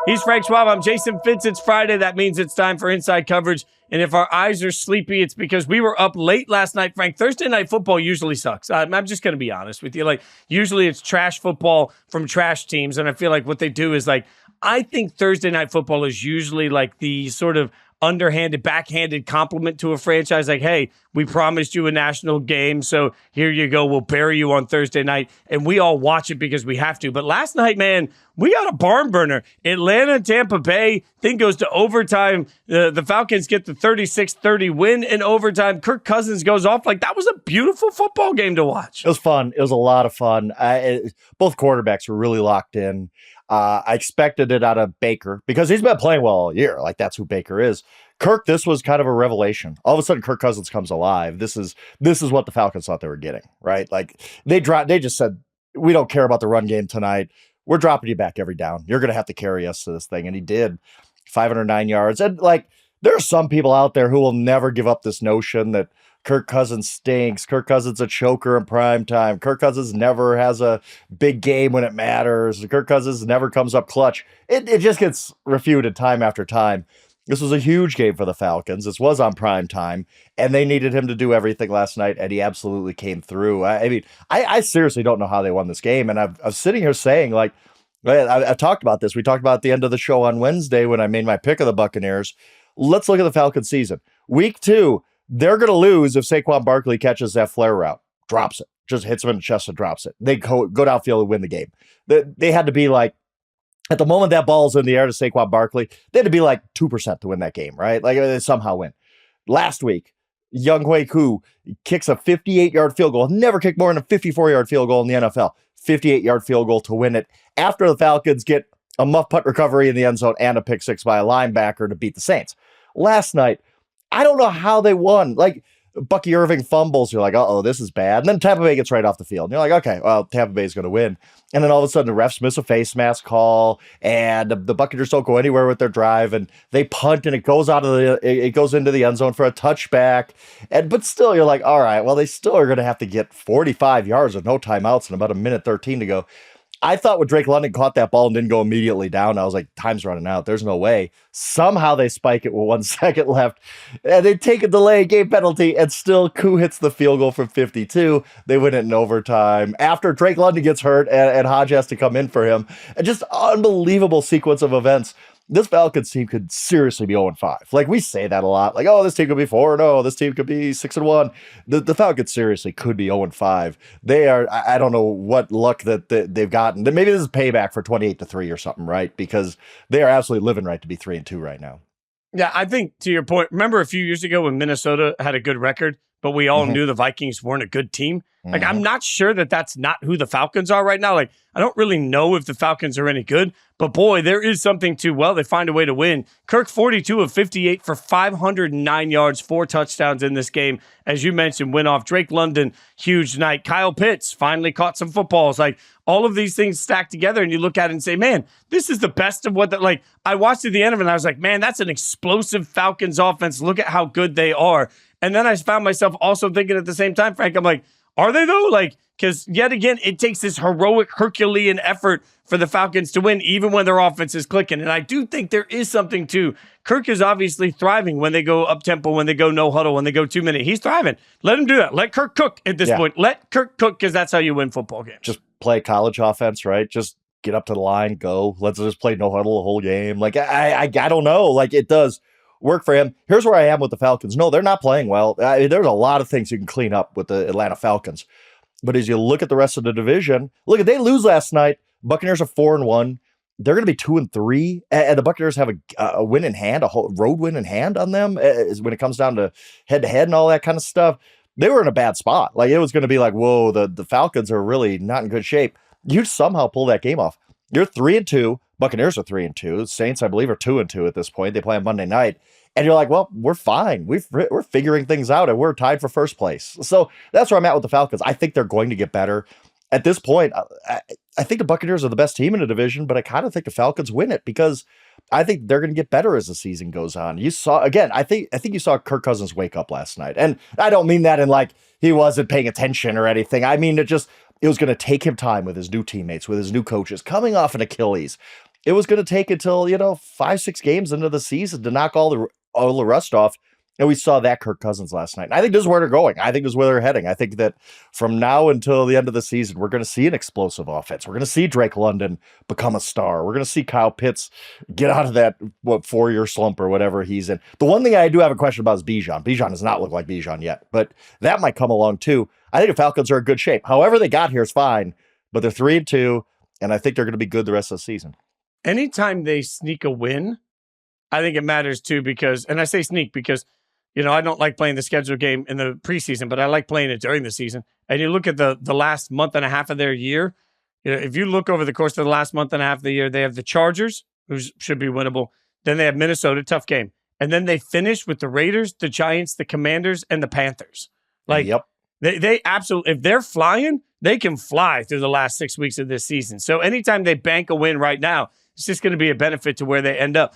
He's Frank Schwab. I'm Jason Fitz. It's Friday. That means it's time for Inside Coverage. And if our eyes are sleepy, it's because we were up late last night. Frank, Thursday night football usually sucks. I'm just going to be honest with you. Like, usually it's trash football from trash teams. And I feel like what they do is I think Thursday night football is usually like the sort of underhanded, backhanded compliment to a franchise. Like, hey, we promised you a national game, so here you go. We'll bury you on Thursday night, and we all watch it because we have to. But last night, man, we got a barn burner. Atlanta, Tampa Bay, thing goes to overtime. The Falcons get the 36-30 win in overtime. Kirk Cousins goes off. That was a beautiful football game to watch. It was fun. It was a lot of fun. Both quarterbacks were really locked in. I expected it out of Baker because he's been playing well all year. That's who Baker is. Kirk, this was kind of a revelation. All of a sudden, Kirk Cousins comes alive. This is what the Falcons thought they were getting, right? They just said, we don't care about the run game tonight. We're dropping you back every down. You're going to have to carry us to this thing. And he did. 509 yards. And there are some people out there who will never give up this notion that Kirk Cousins stinks. Kirk Cousins a choker in prime time. Kirk Cousins never has a big game when it matters. Kirk Cousins never comes up clutch. It just gets refuted time after time. This was a huge game for the Falcons. This was on prime time, and they needed him to do everything last night, and he absolutely came through. I seriously don't know how they won this game, and I'm sitting here saying, I've talked about this. We talked about at the end of the show on Wednesday when I made my pick of the Buccaneers. Let's look at the Falcons season. Week 2, they're going to lose if Saquon Barkley catches that flare route, drops it, just hits him in the chest and drops it. They go downfield and win the game. They had to be at the moment that ball's in the air to Saquon Barkley, they had to be 2% to win that game, right? They somehow win. Last week, Younghoe Koo kicks a 58-yard field goal. Never kicked more than a 54-yard field goal in the NFL. 58-yard field goal to win it after the Falcons get a muff punt recovery in the end zone and a pick six by a linebacker to beat the Saints. Last night, I don't know how they won. Bucky Irving fumbles. You're uh-oh, this is bad. And then Tampa Bay gets right off the field. And you're okay, well, Tampa Bay is going to win. And then all of a sudden, the refs miss a face mask call, and the Buccaneers don't go anywhere with their drive, and they punt, and it goes into the end zone for a touchback. But still, you're all right, well, they still are going to have to get 45 yards with no timeouts and about a minute 13 to go. I thought when Drake London caught that ball and didn't go immediately down, I was time's running out. There's no way. Somehow they spike it with 1 second left, and they take a delay game penalty, and still Koo hits the field goal from 52. They win it in overtime after Drake London gets hurt and Hodge has to come in for him. And just unbelievable sequence of events. This Falcons team could seriously be 0-5. We say that a lot. Oh, this team could be 4-0. This team could be 6-1. The Falcons seriously could be 0-5. They are, I don't know what luck that they've gotten. Maybe this is payback for 28-3 or something, right? Because they are absolutely living right to be 3-2 right now. Yeah, I think to your point, remember a few years ago when Minnesota had a good record, but we all knew the Vikings weren't a good team? I'm not sure that that's not who the Falcons are right now. I don't really know if the Falcons are any good, but boy, there is something to, they find a way to win. Kirk, 42 of 58 for 509 yards, 4 touchdowns in this game. As you mentioned, went off. Drake London, huge night. Kyle Pitts finally caught some footballs. All of these things stacked together, and you look at it and say, man, this is the best of what I watched at the end of it, and I was man, that's an explosive Falcons offense. Look at how good they are. And then I found myself also thinking at the same time, Frank, I'm are they though? Because yet again, it takes this heroic Herculean effort for the Falcons to win, even when their offense is clicking. And I do think there is something to Kirk is obviously thriving when they go up tempo, when they go no huddle, when they go 2 minute. He's thriving. Let him do that. Let Kirk cook at this point. Let Kirk cook, because that's how you win football games. Just play college offense, right? Just get up to the line, go. Let's just play no huddle the whole game. I don't know. It does work for him. Here's where I am with the Falcons. No, they're not playing well. There's a lot of things you can clean up with the Atlanta Falcons. But as you look at the rest of the division, they lose last night. Buccaneers are 4-1. They're going to be 2-3. And the Buccaneers have a win in hand, a whole road win in hand on them when it comes down to head-to-head and all that kind of stuff. They were in a bad spot. It was going to be whoa, the Falcons are really not in good shape. You somehow pull that game off. You're 3-2. Buccaneers are 3-2. Saints, I believe, are 2-2 at this point. They play on Monday night. And you're well, we're fine. We're figuring things out, and we're tied for first place. So that's where I'm at with the Falcons. I think they're going to get better. At this point, I think the Buccaneers are the best team in the division, but I kind of think the Falcons win it because I think they're going to get better as the season goes on. You saw, again, I think you saw Kirk Cousins wake up last night. And I don't mean that in he wasn't paying attention or anything. I mean, it was going to take him time with his new teammates, with his new coaches, coming off an Achilles. it was going to take until, 5-6 games into the season to knock all the rust off. And we saw that Kirk Cousins last night. And I think this is where they're going. I think this is where they're heading. I think that from now until the end of the season, we're going to see an explosive offense. We're going to see Drake London become a star. We're going to see Kyle Pitts get out of that 4-year slump or whatever he's in. The one thing I do have a question about is Bijan. Bijan does not look like Bijan yet, but that might come along too. I think the Falcons are in good shape. However they got here is fine, but they're 3-2, and I think they're going to be good the rest of the season. Anytime they sneak a win, I think it matters too because, and I say sneak because, I don't like playing the scheduled game in the preseason, but I like playing it during the season. And you look at the last month and a half of their year, if you look over the course of the last month and a half of the year, they have the Chargers, who should be winnable. Then they have Minnesota, tough game. And then they finish with the Raiders, the Giants, the Commanders, and the Panthers. Yep. They absolutely, if they're flying, they can fly through the last 6 weeks of this season. So anytime they bank a win right now, it's just going to be a benefit to where they end up.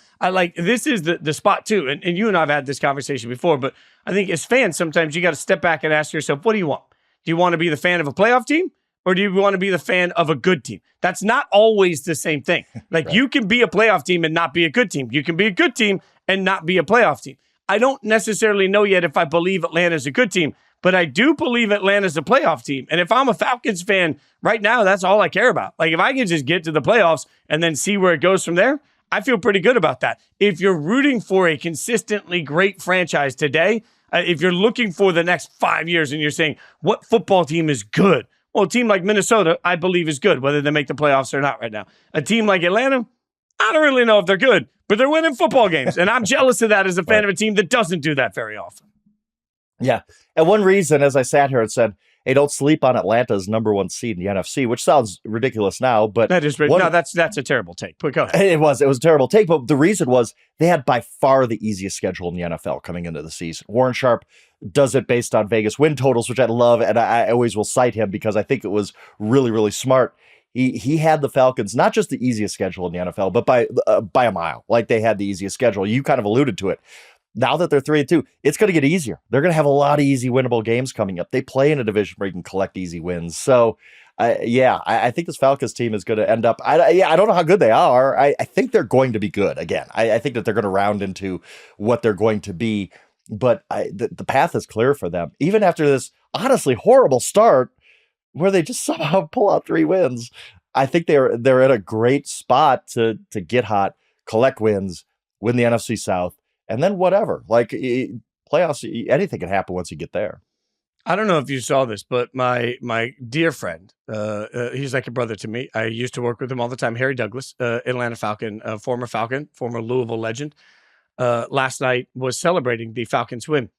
This is the spot too. And you and I have had this conversation before, but I think as fans, sometimes you got to step back and ask yourself, what do you want? Do you want to be the fan of a playoff team or do you want to be the fan of a good team? That's not always the same thing. Right. You can be a playoff team and not be a good team. You can be a good team and not be a playoff team. I don't necessarily know yet if I believe Atlanta's a good team, but I do believe Atlanta's a playoff team. And if I'm a Falcons fan right now, that's all I care about. If I can just get to the playoffs and then see where it goes from there, I feel pretty good about that. If you're rooting for a consistently great franchise today, if you're looking for the next 5 years and you're saying, what football team is good? Well, a team like Minnesota, I believe is good, whether they make the playoffs or not right now. A team like Atlanta, I don't really know if they're good, but they're winning football games. And I'm jealous of that as a fan of a team that doesn't do that very often. Yeah. And one reason, as I sat here and said, hey, don't sleep on Atlanta's number 1 seed in the NFC, which sounds ridiculous now, but that is no, that's a terrible take. But go ahead. It was a terrible take, but the reason was they had by far the easiest schedule in the NFL coming into the season. Warren Sharp does it based on Vegas win totals, which I love, and I always will cite him because I think it was really, really smart. He had the Falcons not just the easiest schedule in the NFL, but by a mile. They had the easiest schedule. You kind of alluded to it. Now that they're 3-2, it's going to get easier. They're going to have a lot of easy winnable games coming up. They play in a division where you can collect easy wins. So, I think this Falcons team is going to end up. I don't know how good they are. I think they're going to be good again. I think that they're going to round into what they're going to be. But the path is clear for them, even after this honestly horrible start, where they just somehow pull out 3 wins. I think they're in a great spot to get hot, collect wins, win the NFC South. And then whatever, playoffs, anything can happen once you get there. I don't know if you saw this, but my dear friend, he's like a brother to me. I used to work with him all the time. Harry Douglas, Atlanta Falcon, former Louisville legend, last night was celebrating the Falcons win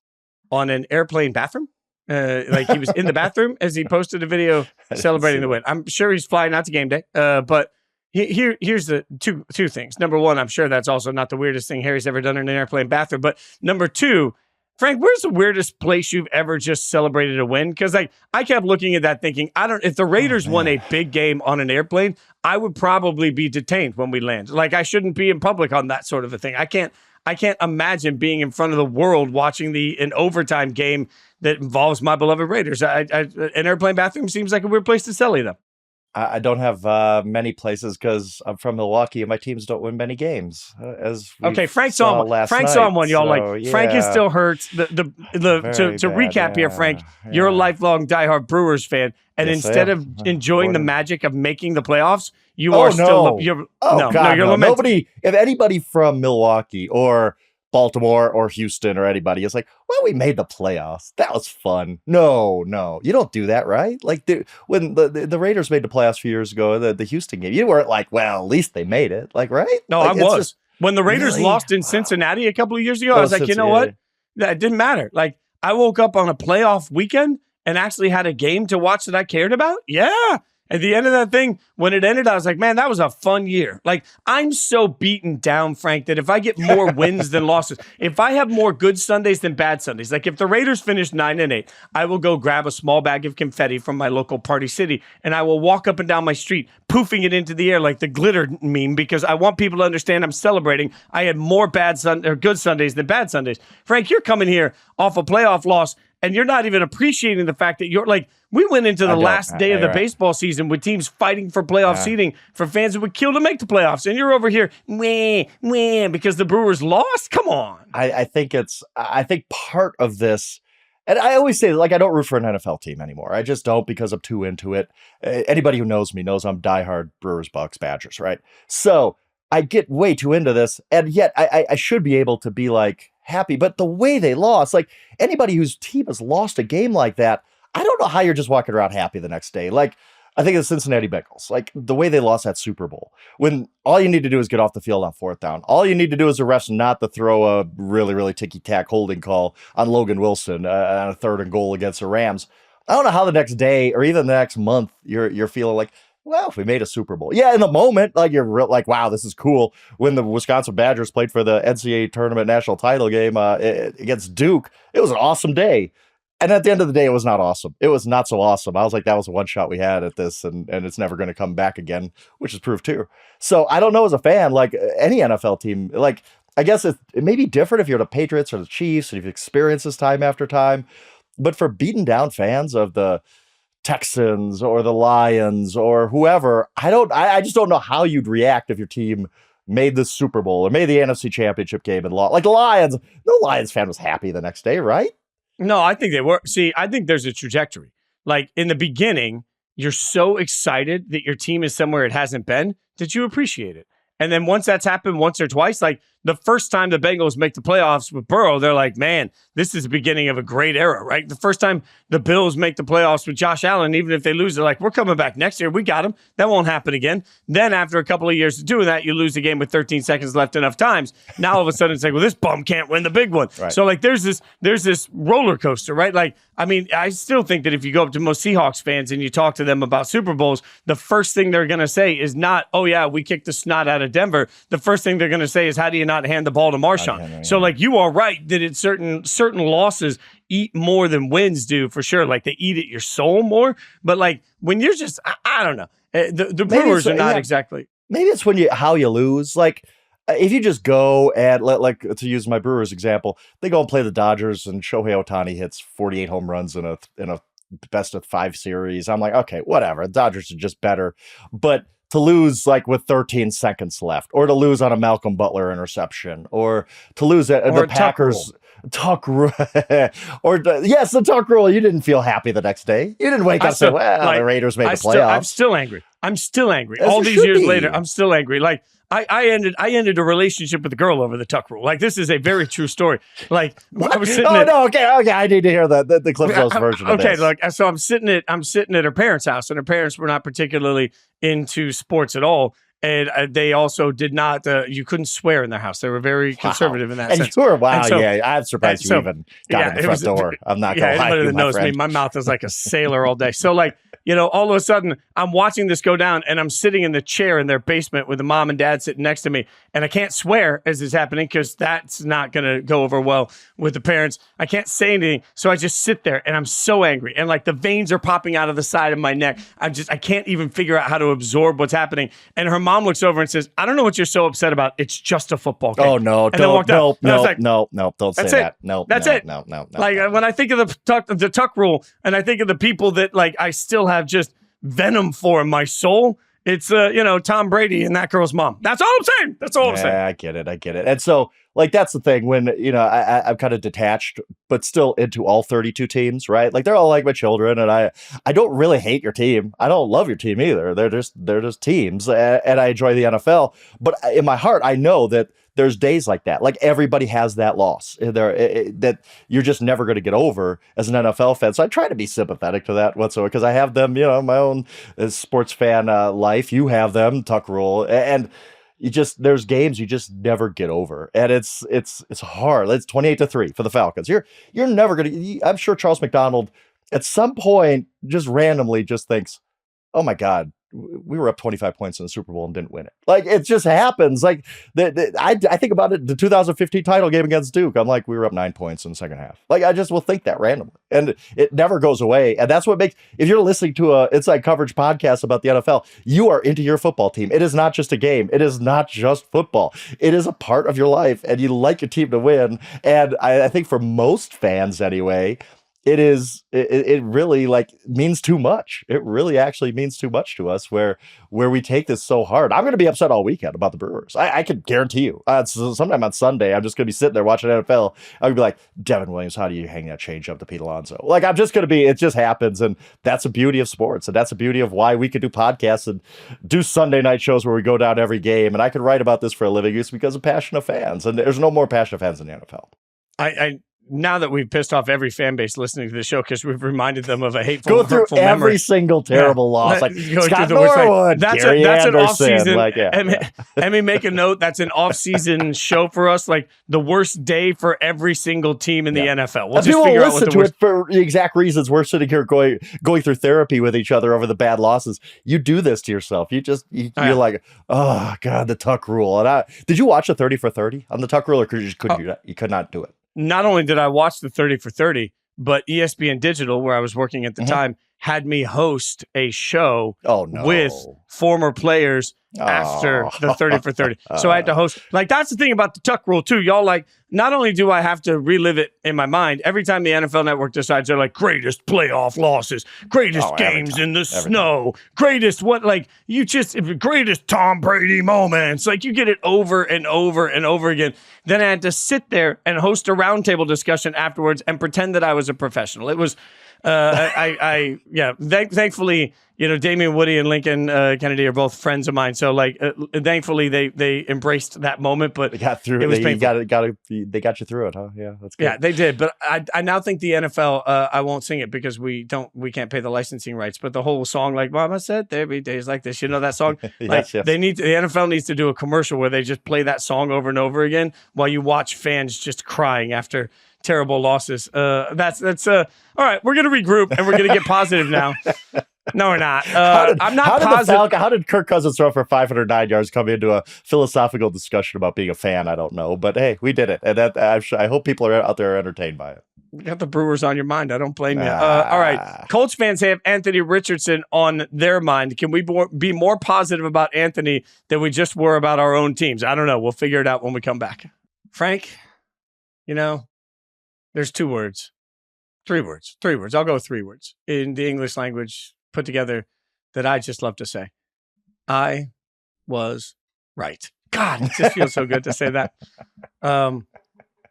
on an airplane bathroom. He was in the bathroom as he posted a video celebrating the win. I'm sure he's flying out to game day, but here's the two things. Number one, I'm sure that's also not the weirdest thing Harry's ever done in an airplane bathroom. But number two, Frank, where's the weirdest place you've ever just celebrated a win? Because I kept looking at that thinking, if the Raiders won a big game on an airplane, I would probably be detained when we land. I shouldn't be in public on that sort of a thing. I can't imagine being in front of the world watching an overtime game that involves my beloved Raiders. An airplane bathroom seems like a weird place to celly them. I don't have many places because I'm from Milwaukee and my teams don't win many games. Frank's on one. Frank's on one, y'all. Frank is still hurt. To recap here, Frank, you're a lifelong diehard Brewers fan, and instead of enjoying the magic of making the playoffs, you're lamenting. Nobody, if anybody from Milwaukee or Baltimore or Houston or anybody is like, well, we made the playoffs. That was fun. No, you don't do that, right? When the Raiders made the playoffs a few years ago, the Houston game, you weren't like, well, at least they made it. Right? No, I was. When the Raiders lost in Cincinnati a couple of years ago, I was like, you know what? That didn't matter. I woke up on a playoff weekend and actually had a game to watch that I cared about. Yeah. At the end of that thing, when it ended, I was like, man, that was a fun year. I'm so beaten down, Frank, that if I get more wins than losses, if I have more good Sundays than bad Sundays, if the Raiders finish 9-8, I will go grab a small bag of confetti from my local Party City, and I will walk up and down my street, poofing it into the air like the glitter meme, because I want people to understand I'm celebrating. I had more good Sundays than bad Sundays. Frank, you're coming here off a playoff loss, and you're not even appreciating the fact that you're like, we went into the last day of the baseball season with teams fighting for playoff seeding for fans who would kill to make the playoffs. And you're over here, because the Brewers lost? Come on. I think part of this, and I always say, like, I don't root for an NFL team anymore. I just don't, because I'm too into it. Anybody who knows me knows I'm diehard Brewers, Bucks, Badgers, right? So I get way too into this, and yet I should be able to be like happy. But the way they lost, like anybody whose team has lost a game like that, I don't know how you're just walking around happy the next day. Like, I think it's Cincinnati Bengals, like the way they lost that Super Bowl, when all you need to do is get off the field on 4th down. All you need to do is the refs not to throw a really, really ticky-tack holding call on Logan Wilson on a 3rd and goal against the Rams. I don't know how the next day or even the next month you're feeling like, well, if we made a Super Bowl. Yeah, in the moment, like you're like, wow, this is cool. When the Wisconsin Badgers played for the NCAA tournament national title game against Duke, it was an awesome day. And at the end of the day, it was not awesome. It was not so awesome. I was like, that was one shot we had at this, and it's never going to come back again, which is proof too. So I don't know, as a fan, like any NFL team, like I guess it may be different if you're the Patriots or the Chiefs and you've experienced this time after time. But for beaten down fans of the Texans or the Lions or whoever, I just don't know how you'd react if your team made the Super Bowl or made the NFC Championship game and lost. Like the Lions, no Lions fan was happy the next day, right? No, I think they were. See, I think there's a trajectory. Like in the beginning, you're so excited that your team is somewhere it hasn't been that you appreciate it. And then once that's happened once or twice, like the first time the Bengals make the playoffs with Burrow, they're like, man, this is the beginning of a great era, right? The first time the Bills make the playoffs with Josh Allen, even if they lose, they're like, we're coming back next year. We got him. That won't happen again. Then after a couple of years of doing that, you lose the game with 13 seconds left enough times. Now all of a sudden it's like, well, this bum can't win the big one. Right. So like there's this roller coaster, right? Like, I mean, I still think that if you go up to most Seahawks fans and you talk to them about Super Bowls, the first thing they're going to say is not, oh yeah, we kicked the snot out of Denver. The first thing they're going to say is, how do you not hand the ball to Marshawn? So like you are right that it's certain losses eat more than wins do, for sure. Like they eat at your soul more. But like when you're just, I don't know, the Brewers are not exactly. Maybe it's how you lose. Like if you just go and like to use my Brewers example, they go and play the Dodgers and Shohei Ohtani hits 48 home runs in a best of 5 series. I'm like, okay, whatever. The Dodgers are just better. But to lose like with 13 seconds left, or to lose on a Malcolm Butler interception, or to lose at the Packers tuck rule, yes, the tuck rule. You didn't feel happy the next day. You didn't wake up and say, well, the Raiders made the playoffs. I'm still angry. All these years later, I'm still angry. Like I ended a relationship with a girl over the tuck rule. Like this is a very true story. Like I was sitting. Okay. I need to hear the Cliff Notes version. Of this. Look. So I'm sitting at her parents' house, and her parents were not particularly into sports at all. And they also did not, you couldn't swear in their house. They were very conservative in that sense. And you were, I'm surprised you even got in the front door. I'm not going to lie to you, anybody that knows me, my mouth is like a sailor all day. So like, all of a sudden, I'm watching this go down, and I'm sitting in the chair in their basement with the mom and dad sitting next to me, and I can't swear as it's happening because that's not going to go over well with the parents. I can't say anything, so I just sit there, and I'm so angry, and like the veins are popping out of the side of my neck. I can't even figure out how to absorb what's happening. And her mom looks over and says, "I don't know what you're so upset about. It's just a football game." Oh no! Don't say that. No, that's it. No. Like when I think of the tuck rule, and I think of the people that like I still have just venom for in my soul, it's Tom Brady and that girl's mom. That's all I'm saying. I'm saying. I get it. And so like that's the thing when I'm kind of detached, but still into all 32 teams, right? Like they're all like my children, and I don't really hate your team. I don't love your team either. They're just teams, and I enjoy the NFL. But in my heart, I know that there's days like that. Like everybody has that loss that you're just never going to get over as an NFL fan. So I try to be sympathetic to that whatsoever because I have them, my own sports fan life. You have them, tuck rule, and there's games you just never get over, and it's hard. It's 28-3 for the Falcons. You're never going to. I'm sure Charles McDonald at some point just randomly just thinks, oh my God, we were up 25 points in the Super Bowl and didn't win it. Like it just happens. Like I think about it, the 2015 title game against Duke. I'm like, we were up 9 points in the second half. Like I just will think that randomly, and it never goes away. And that's what makes, if you're listening to a Inside Coverage podcast about the NFL, you are into your football team. It is not just a game. It is not just football. It is a part of your life, and you like your team to win. And I think for most fans anyway, it really like means too much. It really actually means too much to us where we take this so hard. I'm going to be upset all weekend about the Brewers. I can guarantee you. Sometime on Sunday, I'm just going to be sitting there watching NFL. I'm going to be like, Devin Williams, how do you hang that change up to Pete Alonso? Like, I'm just going to be, it just happens. And that's the beauty of sports. And that's the beauty of why we could do podcasts and do Sunday night shows where we go down every game. And I could write about this for a living. It's because of passionate fans. And there's no more passionate fans in the NFL. I now that we've pissed off every fan base listening to the show because we've reminded them of a hateful, go through hurtful every memory. single terrible loss, like Scott Norwood, that's an off-season. Like, let me make a note. That's an off-season show for us. Like the worst day for every single team in the NFL. We'll just figure out what the worst. It for the exact reasons we're sitting here going through therapy with each other over the bad losses. You do this to yourself. You're like, oh God, the Tuck rule. And did you watch the 30 for 30 on the Tuck rule, or you could not do it? Not only did I watch the 30 for 30, but ESPN Digital, where I was working at the time, had me host a show with former players after the 30 for 30. So I had to host. Like, that's the thing about the Tuck rule, too. Y'all, like, not only do I have to relive it in my mind, every time the NFL Network decides they're like, greatest playoff losses, greatest games in the snow, greatest greatest Tom Brady moments. Like, you get it over and over and over again. Then I had to sit there and host a roundtable discussion afterwards and pretend that I was a professional. It was, thankfully, Damian Woody and Lincoln Kennedy are both friends of mine. So, like, thankfully, they embraced that moment. But they got through it. Was painful. They got you through it, huh? Yeah, that's good. Yeah, they did. But I now think the NFL, I won't sing it because we can't pay the licensing rights. But the whole song, like Mama said, there be days like this. You know that song? Yes. The NFL needs to do a commercial where they just play that song over and over again while you watch fans just crying after terrible losses. That's all right. We're gonna regroup and we're gonna get positive now. No, we're not. I'm not positive. How did Kirk Cousins throw for 509 yards come into a philosophical discussion about being a fan? I don't know, but hey, we did it, and I hope people are out there entertained by it. You got the Brewers on your mind. I don't blame you. All right, Colts fans have Anthony Richardson on their mind. Can we be more positive about Anthony than we just were about our own teams? I don't know. We'll figure it out when we come back. Frank, there's 2 words. 3 words. 3 words. I'll go 3 words in the English language put together that I just love to say. I was right. God, it just feels so good to say that.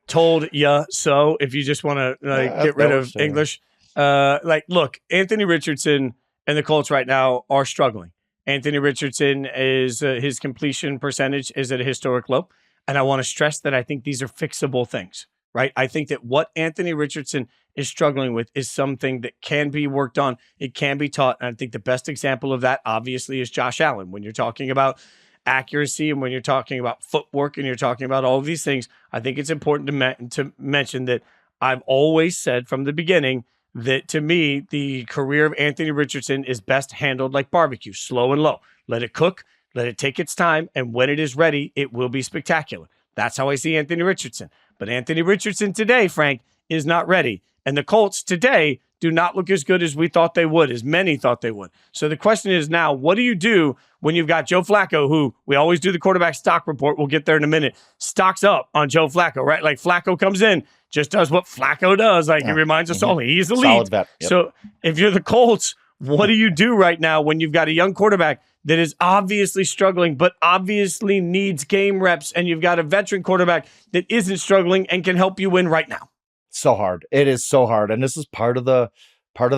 Told ya so, if you just want to get rid of English. Look, Anthony Richardson and the Colts right now are struggling. Anthony Richardson is his completion percentage is at a historic low. And I want to stress that I think these are fixable things. Right? I think that what Anthony Richardson is struggling with is something that can be worked on. It can be taught. And I think the best example of that, obviously, is Josh Allen. When you're talking about accuracy and when you're talking about footwork and you're talking about all of these things, I think it's important to mention that I've always said from the beginning that, to me, the career of Anthony Richardson is best handled like barbecue, slow and low. Let it cook, let it take its time, and when it is ready, it will be spectacular. That's how I see Anthony Richardson. But Anthony Richardson today, Frank, is not ready. And the Colts today do not look as good as we thought they would, as many thought they would. So the question is now, what do you do when you've got Joe Flacco, who we always do the quarterback stock report, we'll get there in a minute, stocks up on Joe Flacco, right? Like Flacco comes in, just does what Flacco does. Like, he reminds us all, he's elite. Solid bet. Yep. So if you're the Colts, what do you do right now when you've got a young quarterback that is obviously struggling, but obviously needs game reps, and you've got a veteran quarterback that isn't struggling and can help you win right now? So hard. It is so hard. And this is part of the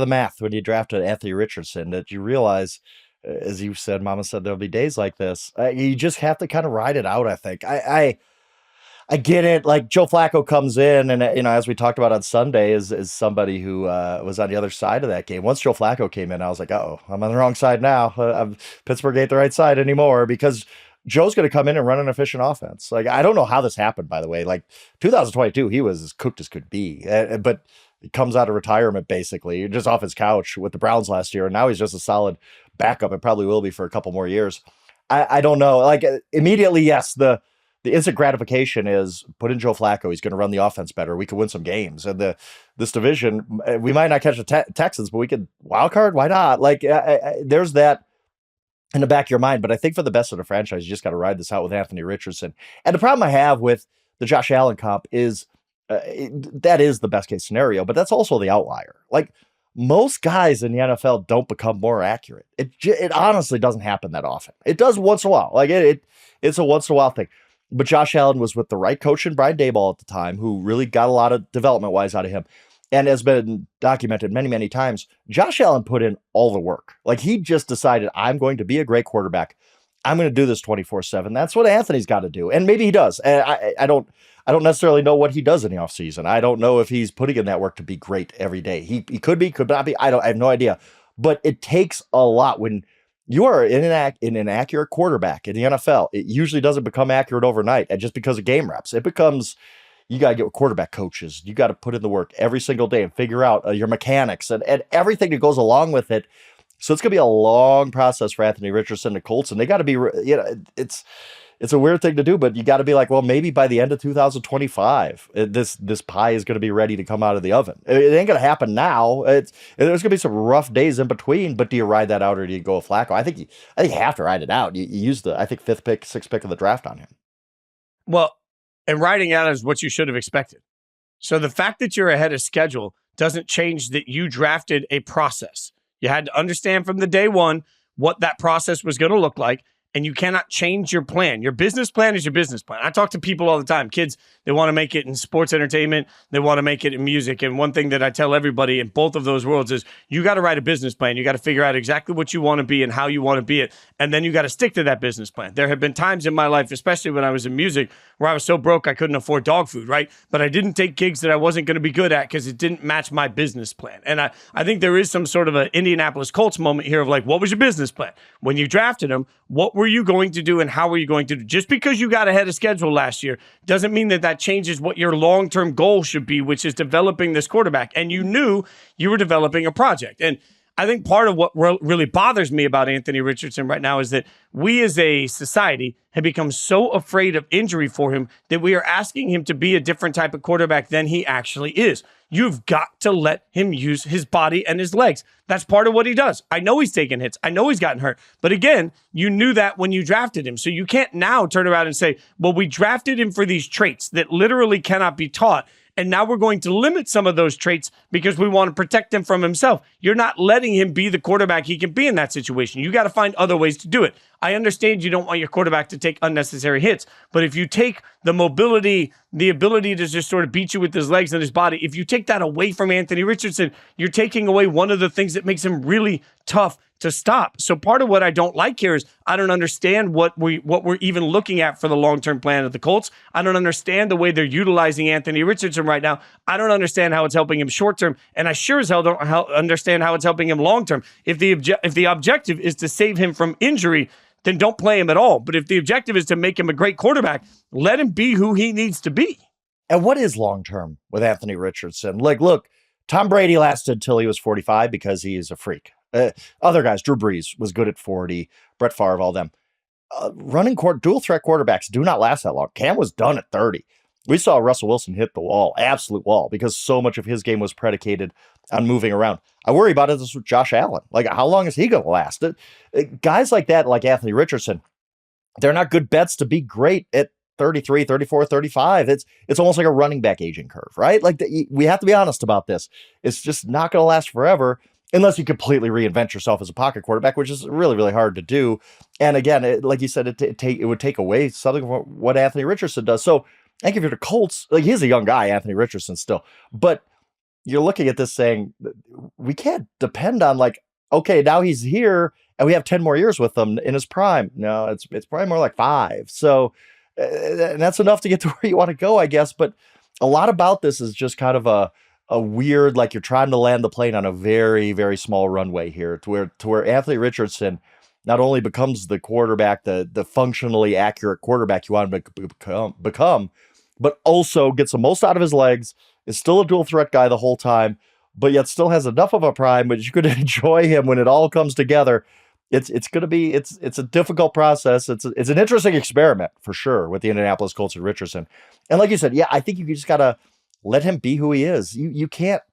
math when you drafted Anthony Richardson, that you realize, as you said, Mama said, there'll be days like this. You just have to kind of ride it out, I think. I get it. Like, Joe Flacco comes in, and as we talked about on Sunday, is somebody who was on the other side of that game. Once Joe Flacco came in, I was like, I'm on the wrong side now. Pittsburgh ain't the right side anymore, because Joe's going to come in and run an efficient offense. Like, I don't know how this happened, by the way. Like, 2022, he was as cooked as could be, but he comes out of retirement basically, just off his couch with the Browns last year, and now he's just a solid backup, and probably will be for a couple more years. I don't know. Like, immediately, yes, the instant gratification is put in Joe Flacco. He's going to run the offense better. We could win some games. And this division, we might not catch the Texans, but we could wild card. Why not? Like, there's that in the back of your mind. But I think for the best of the franchise, you just got to ride this out with Anthony Richardson. And the problem I have with the Josh Allen comp is that is the best case scenario, but that's also the outlier. Like most guys in the NFL don't become more accurate. It honestly doesn't happen that often. It does once in a while. Like it's a once in a while thing. But Josh Allen was with the right coach and Brian Daboll at the time, who really got a lot of development wise out of him. And has been documented many, many times. Josh Allen put in all the work. Like he just decided, I'm going to be a great quarterback. I'm going to do this 24/7. That's what Anthony's got to do. And maybe he does. And I don't necessarily know what he does in the offseason. I don't know if he's putting in that work to be great every day. He could be, could not be. I have no idea. But it takes a lot when you are in an accurate quarterback in the NFL. It usually doesn't become accurate overnight. And just because of game reps, it becomes, you got to get with quarterback coaches. You got to put in the work every single day and figure out your mechanics and everything that goes along with it. So it's going to be a long process for Anthony Richardson and the Colts, and they got to be, it's a weird thing to do, but you got to be like, well, maybe by the end of 2025, this pie is going to be ready to come out of the oven. It ain't going to happen now. There's going to be some rough days in between, but do you ride that out or do you go with Flacco? I think you have to ride it out. You use the, I think, sixth pick of the draft on him. Well, and riding out is what you should have expected. So the fact that you're ahead of schedule doesn't change that you drafted a process. You had to understand from the day one what that process was going to look like, and you cannot change your plan. Your business plan is your business plan. I talk to people all the time. Kids, they want to make it in sports entertainment. They want to make it in music. And one thing that I tell everybody in both of those worlds is you got to write a business plan. You got to figure out exactly what you want to be and how you want to be it. And then you got to stick to that business plan. There have been times in my life, especially when I was in music, where I was so broke I couldn't afford dog food, right? But I didn't take gigs that I wasn't going to be good at because it didn't match my business plan. And I think there is some sort of an Indianapolis Colts moment here of like, what was your business plan? When you drafted him, what were you going to do and how were you going to do? Just because you got ahead of schedule last year doesn't mean that changes what your long-term goal should be, which is developing this quarterback. And you knew you were developing a project. And I think part of what really bothers me about Anthony Richardson right now is that we as a society have become so afraid of injury for him that we are asking him to be a different type of quarterback than he actually is. You've got to let him use his body and his legs. That's part of what he does. I know he's taken hits. I know he's gotten hurt. But again, you knew that when you drafted him. So you can't now turn around and say, well, we drafted him for these traits that literally cannot be taught. And now we're going to limit some of those traits because we want to protect him from himself. You're not letting him be the quarterback he can be in that situation. You got to find other ways to do it. I understand you don't want your quarterback to take unnecessary hits, but if you take the mobility, the ability to just sort of beat you with his legs and his body, if you take that away from Anthony Richardson, you're taking away one of the things that makes him really tough to stop. So part of what I don't like here is I don't understand what we're even looking at for the long-term plan of the Colts. I don't understand the way they're utilizing Anthony Richardson right now. I don't understand how it's helping him short-term, and I sure as hell don't understand how it's helping him long-term. If the objective is to save him from injury, then don't play him at all. But if the objective is to make him a great quarterback, let him be who he needs to be. And what is long-term with Anthony Richardson? Like, look, Tom Brady lasted till he was 45 because he is a freak. Other guys, Drew Brees was good at 40, Brett Favre, all them. Dual threat quarterbacks do not last that long. Cam was done at 30. We saw Russell Wilson hit the wall, absolute wall, because so much of his game was predicated on moving around. I worry about this with Josh Allen. Like, how long is he going to last? Guys like that, like Anthony Richardson, they're not good bets to be great at 33, 34, 35. It's almost like a running back aging curve, right? Like, we have to be honest about this. It's just not going to last forever unless you completely reinvent yourself as a pocket quarterback, which is really, really hard to do. And again, like you said, it would take away something from what Anthony Richardson does. So I think if you're the Colts, like, he's a young guy, Anthony Richardson still, but you're looking at this saying we can't depend on, like, okay, now he's here and we have 10 more years with him in his prime. No, it's probably more like 5. So and that's enough to get to where you want to go, I guess. But a lot about this is just kind of a weird, like, you're trying to land the plane on a very, very small runway here to where Anthony Richardson not only becomes the quarterback, the functionally accurate quarterback you want him to become, but also gets the most out of his legs, is still a dual threat guy the whole time, but yet still has enough of a prime, but you could enjoy him when it all comes together. It's a difficult process. It's an interesting experiment for sure with the Indianapolis Colts and Richardson. And like you said, yeah, I think you just gotta let him be who he is. You can't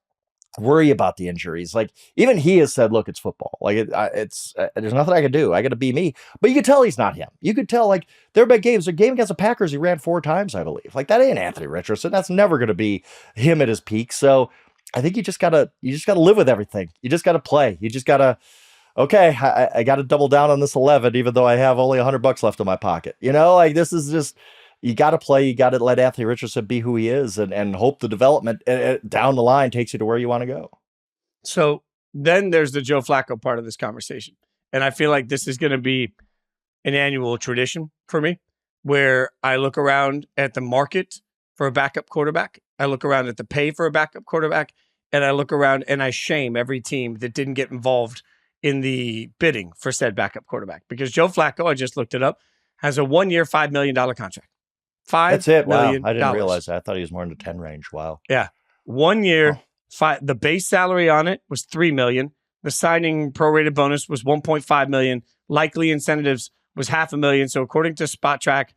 worry about the injuries. Like even he has said, look, it's football. Like it's there's nothing I can do. I got to be me. But you could tell he's not him. You could tell like there are big games. A game against the Packers, he ran 4 times, I believe. Like that ain't Anthony Richardson. That's never going to be him at his peak. So I think you just gotta live with everything. You just gotta play. You just gotta, okay, I gotta double down on this 11, even though I have only $100 left in my pocket. Like this is just, you gotta play. You gotta let Anthony Richardson be who he is, and hope the development down the line takes you to where you want to go. So then there's the Joe Flacco part of this conversation, and I feel like this is going to be an annual tradition for me, where I look around at the market for a backup quarterback. I look around at the pay for a backup quarterback, and I look around and I shame every team that didn't get involved in the bidding for said backup quarterback. Because Joe Flacco, I just looked it up, has a 1-year, $5 million contract. That's it. Wow. I didn't $5 realize that. I thought he was more in the 10 range. Wow. Yeah. 1 year, the base salary on it was $3 million. The signing prorated bonus was $1.5 million. Likely incentives was $500,000. So according to Spot Track,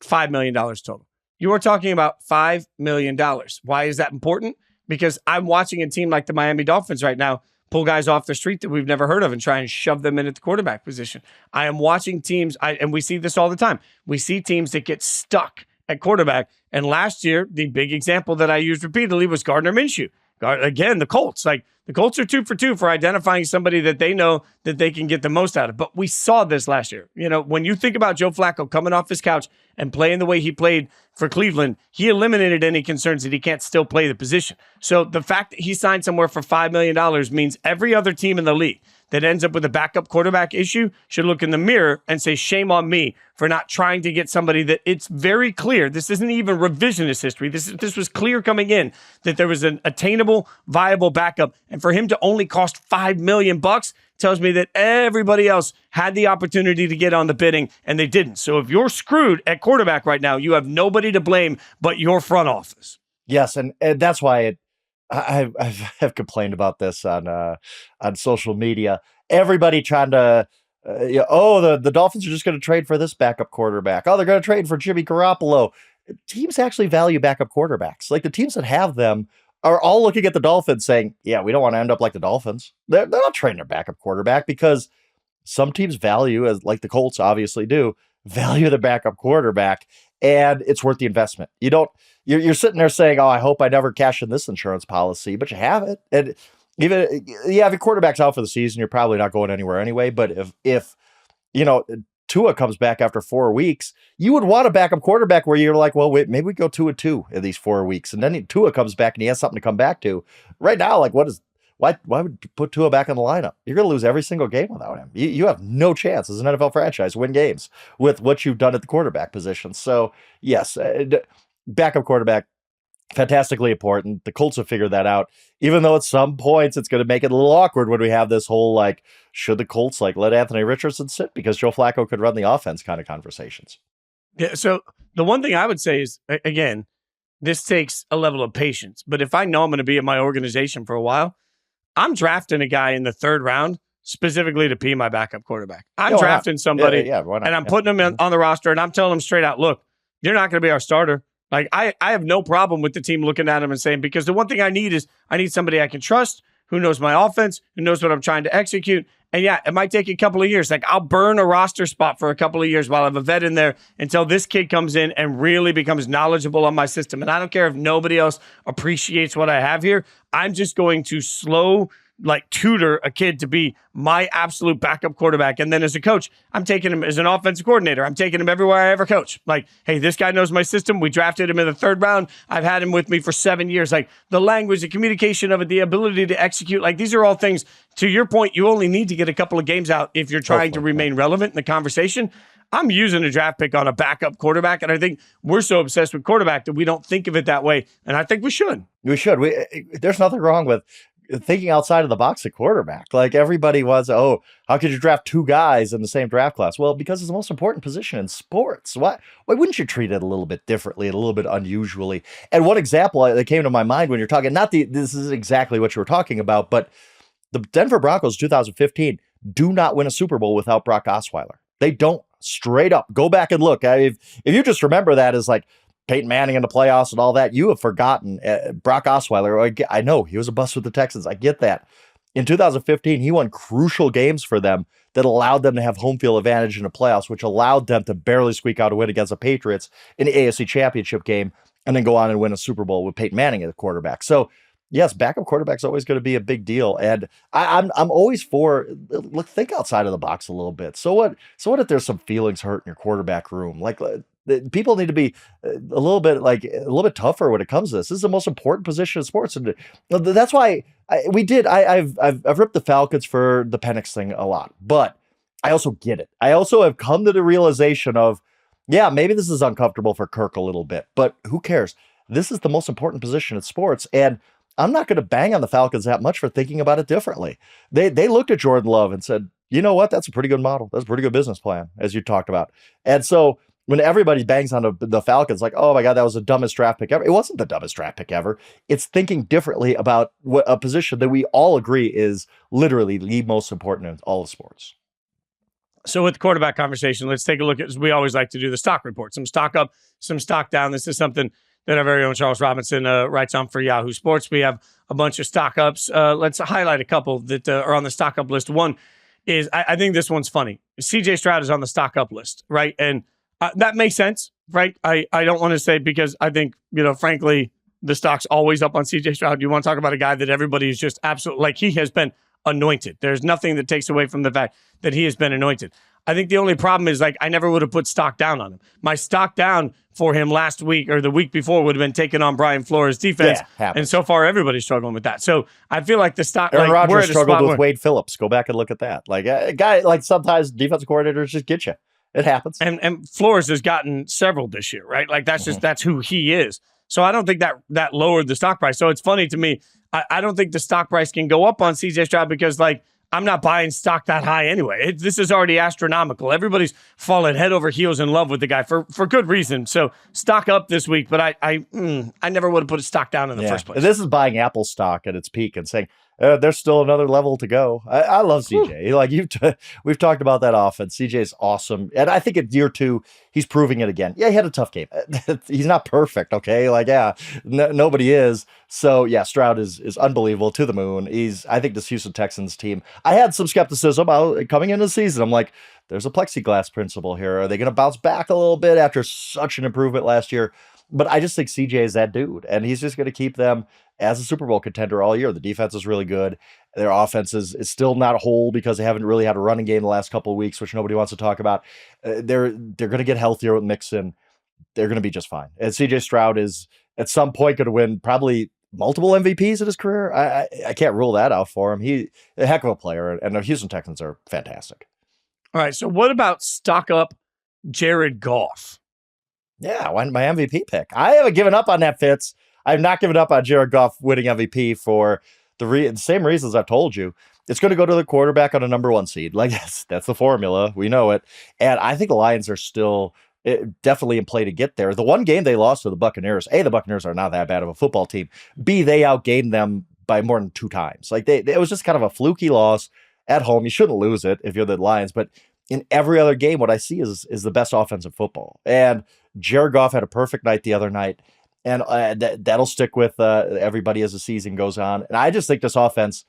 $5 million total. You are talking about $5 million. Why is that important? Because I'm watching a team like the Miami Dolphins right now pull guys off the street that we've never heard of and try and shove them in at the quarterback position. I am watching teams, and we see this all the time. We see teams that get stuck at quarterback. And last year, the big example that I used repeatedly was Gardner Minshew. Again, the Colts. Like, the Colts are 2 for 2 for identifying somebody that they know that they can get the most out of. But we saw this last year. When you think about Joe Flacco coming off his couch and playing the way he played for Cleveland, he eliminated any concerns that he can't still play the position. So the fact that he signed somewhere for $5 million means every other team in the league that ends up with a backup quarterback issue should look in the mirror and say, shame on me for not trying to get somebody that it's very clear. This isn't even revisionist history. This was clear coming in that there was an attainable, viable backup. And for him to only cost $5 million tells me that everybody else had the opportunity to get on the bidding and they didn't. So if you're screwed at quarterback right now, you have nobody to blame but your front office. Yes. And that's why I have complained about this on social media. Everybody trying to, the Dolphins are just going to trade for this backup quarterback. Oh, they're going to trade for Jimmy Garoppolo. Teams actually value backup quarterbacks. Like the teams that have them are all looking at the Dolphins saying, yeah, we don't want to end up like the Dolphins. They're not trading their backup quarterback because some teams value, as like the Colts obviously do, value the backup quarterback, and it's worth the investment. You're sitting there saying, oh, I hope I never cash in this insurance policy, but you have it. And even, if your quarterback's out for the season, you're probably not going anywhere anyway. But if Tua comes back after 4 weeks, you would want a backup quarterback where you're like, well, wait, maybe we go 2-2 in these 4 weeks. And then Tua comes back and he has something to come back to. Right now, like, why would you put Tua back in the lineup? You're going to lose every single game without him. You have no chance as an NFL franchise to win games with what you've done at the quarterback position. So, yes, backup quarterback, fantastically important. The Colts have figured that out, even though at some points it's going to make it a little awkward when we have this whole, like, should the Colts let Anthony Richardson sit because Joe Flacco could run the offense kind of conversations. Yeah. So the one thing I would say is, again, this takes a level of patience. But if I know I'm going to be at my organization for a while, I'm drafting a guy in the 3rd round specifically to be my backup quarterback. I'm drafting somebody and I'm putting him on the roster and I'm telling him straight out, look, you're not going to be our starter. Like I have no problem with the team looking at him and saying, because the one thing I need somebody I can trust, who knows my offense, who knows what I'm trying to execute. And yeah, it might take a couple of years. Like I'll burn a roster spot for a couple of years while I have a vet in there until this kid comes in and really becomes knowledgeable on my system. And I don't care if nobody else appreciates what I have here. I'm just going to tutor a kid to be my absolute backup quarterback. And then as a coach, I'm taking him as an offensive coordinator. I'm taking him everywhere I ever coach. Like, hey, this guy knows my system. We drafted him in the 3rd round. I've had him with me for 7 years. Like the language, the communication of it, the ability to execute, like these are all things, to your point, you only need to get a couple of games out if you're trying to remain relevant in the conversation. I'm using a draft pick on a backup quarterback, and I think we're so obsessed with quarterback that we don't think of it that way, and I think we should. We should. There's nothing wrong with thinking outside of the box at quarterback. Like everybody was, oh, how could you draft 2 guys in the same draft class? Well, because it's the most important position in sports. Why wouldn't you treat it a little bit differently and a little bit unusually? And one example that came to my mind when you're talking, this is exactly what you were talking about, but the Denver Broncos 2015 do not win a Super Bowl without Brock Osweiler. They don't. Straight up. Go back and look. If you just remember that as like, Peyton Manning in the playoffs and all that. You have forgotten Brock Osweiler. I know he was a bust with the Texans. I get that. In 2015, he won crucial games for them that allowed them to have home field advantage in the playoffs, which allowed them to barely squeak out a win against the Patriots in the AFC Championship game and then go on and win a Super Bowl with Peyton Manning as the quarterback. So, yes, backup quarterback's always going to be a big deal. And I'm always for, look, think outside of the box a little bit. So what if there's some feelings hurt in your quarterback room? Like, people need to be a little bit tougher when it comes to this. This is the most important position in sports, and that's why I've ripped the Falcons for the Penix thing a lot, but I also get it. I also have come to the realization of, yeah, maybe this is uncomfortable for Kirk a little bit, but who cares? This is the most important position in sports, and I'm not going to bang on the Falcons that much for thinking about it differently. They looked at Jordan Love and said, you know what? That's a pretty good model. That's a pretty good business plan, as you talked about, and so. When everybody bangs on the Falcons, like, oh my God, that was the dumbest draft pick ever. It wasn't the dumbest draft pick ever. It's thinking differently about a position that we all agree is literally the most important in all of sports. So with the quarterback conversation, let's take a look at, as we always like to do, the stock report. Some stock up, some stock down. This is something that our very own Charles Robinson writes on for Yahoo Sports. We have a bunch of stock ups. Let's highlight a couple that are on the stock up list. One is, I think this one's funny. CJ Stroud is on the stock up list, right? And that makes sense, right? I don't want to say, because I think, frankly, the stock's always up on CJ Stroud. You want to talk about a guy that everybody is just absolutely, like, he has been anointed. There's nothing that takes away from the fact that he has been anointed. I think the only problem is, like, I never would have put stock down on him. My stock down for him last week or the week before would have been taking on Brian Flores' defense. Yeah, and so far, everybody's struggling with that. So I feel like the stock. Aaron Rodgers struggled with Wade Phillips. Go back and look at that. Like, a guy, like, sometimes defensive coordinators just get you. It happens. And Flores has gotten several this year, right? Like, that's who he is. So I don't think that lowered the stock price. So it's funny to me. I don't think the stock price can go up on CJ Stroud because, like, I'm not buying stock that high anyway. This is already astronomical. Everybody's fallen head over heels in love with the guy for good reason. So stock up this week, but I never would have put a stock down in the first place. This is buying Apple stock at its peak and saying, there's still another level to go. I love CJ. Like, we've talked about that often. CJ's awesome. And I think at year 2, he's proving it again. Yeah, he had a tough game. He's not perfect, okay? Like, yeah, nobody is. So, yeah, Stroud is unbelievable, to the moon. I think this Houston Texans team, I had some skepticism coming into the season. I'm like, there's a plexiglass principle here. Are they going to bounce back a little bit after such an improvement last year? But I just think CJ is that dude, and he's just going to keep them as a Super Bowl contender all year. The defense is really good. Their offense is still not whole because they haven't really had a running game the last couple of weeks, which nobody wants to talk about. They're going to get healthier with Mixon. They're going to be just fine. And CJ Stroud is at some point going to win probably multiple MVPs in his career. I can't rule that out for him. He's a heck of a player, and the Houston Texans are fantastic. All right, so what about stock up Jared Goff? Yeah, my MVP pick. I haven't given up on that, Fitz. I've not given up on Jared Goff winning MVP for the same reasons I've told you. It's going to go to the quarterback on a number 1 seed. Like, that's the formula. We know it. And I think the Lions are still definitely in play to get there. The one game they lost to the Buccaneers, A, the Buccaneers are not that bad of a football team. B, they outgained them by more than 2 times. Like, it was just kind of a fluky loss at home. You shouldn't lose it if you're the Lions. But in every other game, what I see is the best offensive football. And Jared Goff had a perfect night the other night. And that'll stick with everybody as the season goes on. And I just think this offense,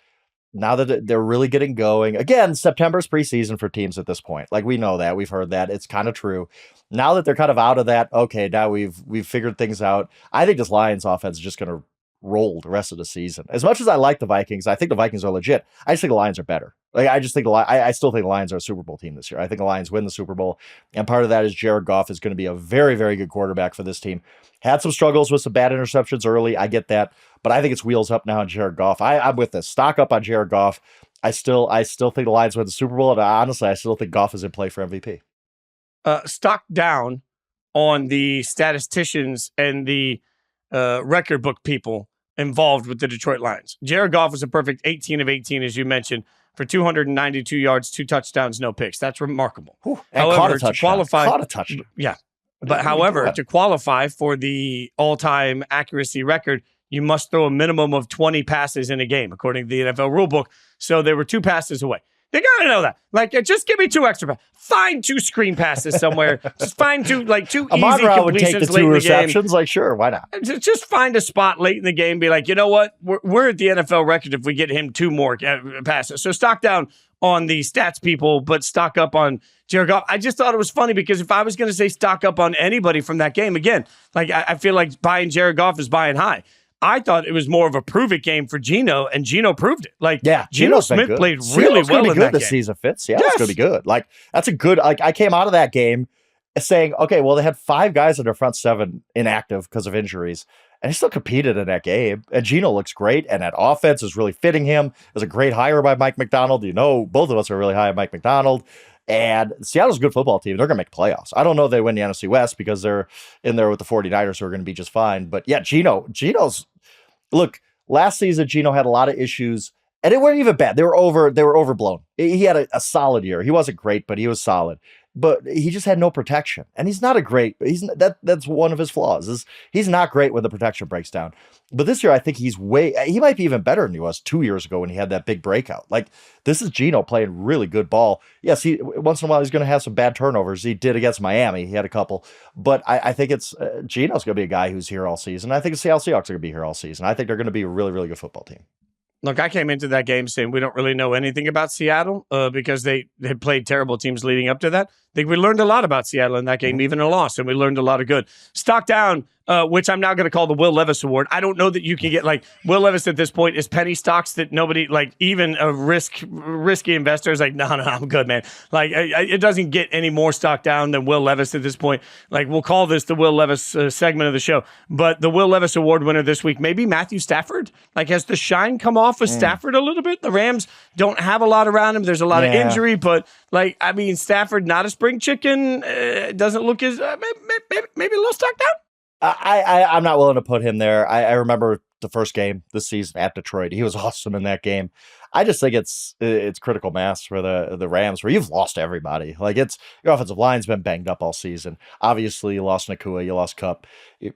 now that they're really getting going, again, September's preseason for teams at this point. Like, we know that. We've heard that. It's kind of true. Now that they're kind of out of that, okay, now we've figured things out. I think this Lions offense is just going to roll the rest of the season. As much as I like the Vikings, I think the Vikings are legit. I just think the Lions are better. Like, I just think I still think the Lions are a Super Bowl team this year. I think the Lions win the Super Bowl. And part of that is Jared Goff is going to be a very, very good quarterback for this team. Had some struggles with some bad interceptions early. I get that. But I think it's wheels up now on Jared Goff. I'm with this. Stock up on Jared Goff. I still think the Lions win the Super Bowl. And honestly, I still think Goff is in play for MVP. Stock down on the statisticians and the record book people involved with the Detroit Lions. Jared Goff was a perfect 18 of 18, as you mentioned, for 292 yards, 2 touchdowns, no picks. That's remarkable. However, to qualify, caught a touchdown. Yeah. But however, to qualify for the all-time accuracy record, you must throw a minimum of 20 passes in a game, according to the NFL rulebook. So they were 2 passes away. They got to know that. Like, just give me 2 extra. Find 2 screen passes somewhere. Just find 2 easy completions would take the 2 late in the game. receptions. Like, sure, why not? Just find a spot late in the game. Be like, you know what? We're at the NFL record if we get him 2 more passes. So stock down on the stats people, but stock up on Jared Goff. I just thought it was funny because if I was going to say stock up on anybody from that game, again, like I feel like buying Jared Goff is buying high. I thought it was more of a prove it game for Geno, and Geno proved it. Like, Geno Smith played really well in that this game. Season, Fitz. Yeah, it's going to be good. Like, that's a good. Like, I came out of that game saying, okay, well, they had 5 guys in their front 7 inactive because of injuries, and he still competed in that game. And Geno looks great, and that offense is really fitting him. It was a great hire by Mike McDaniel. You know, both of us are really high on Mike McDaniel. And Seattle's a good football team. They're going to make playoffs. I don't know if they win the NFC West because they're in there with the 49ers who are going to be just fine. But yeah, Geno's look, last season, Geno had a lot of issues, and they weren't even bad. They were overblown. He had a solid year. He wasn't great, but he was solid. But he just had no protection, and he's not a great. That's one of his flaws. He's not great when the protection breaks down. But this year, I think he might be even better than he was 2 years ago when he had that big breakout. Like, this is Geno playing really good ball. Yes, once in a while he's going to have some bad turnovers. He did against Miami. He had a couple, but I think it's Geno's going to be a guy who's here all season. I think the Seattle Seahawks are going to be here all season. I think they're going to be a really, really good football team. Look, I came into that game saying we don't really know anything about Seattle because they had played terrible teams leading up to that. I think we learned a lot about Seattle in that game, even a loss, and we learned a lot of good. Stock down, which I'm now going to call the Will Levis Award. I don't know that you can get, like, Will Levis at this point is penny stocks that nobody, like, even a risky investor is like, no, I'm good, man. Like, it doesn't get any more stock down than Will Levis at this point. Like, we'll call this the Will Levis segment of the show. But the Will Levis Award winner this week, maybe Matthew Stafford. Like, has the shine come off of Stafford a little bit? The Rams don't have a lot around him. There's a lot of injury, but, like, I mean, Stafford, not a spring chicken, doesn't look as, maybe a little stock down. I'm not willing to put him there. I remember the first game this season at Detroit. He was awesome in that game. I just think it's critical mass for the Rams where you've lost everybody. Like, your offensive line's been banged up all season. Obviously, you lost Nakua, you lost Kupp. You're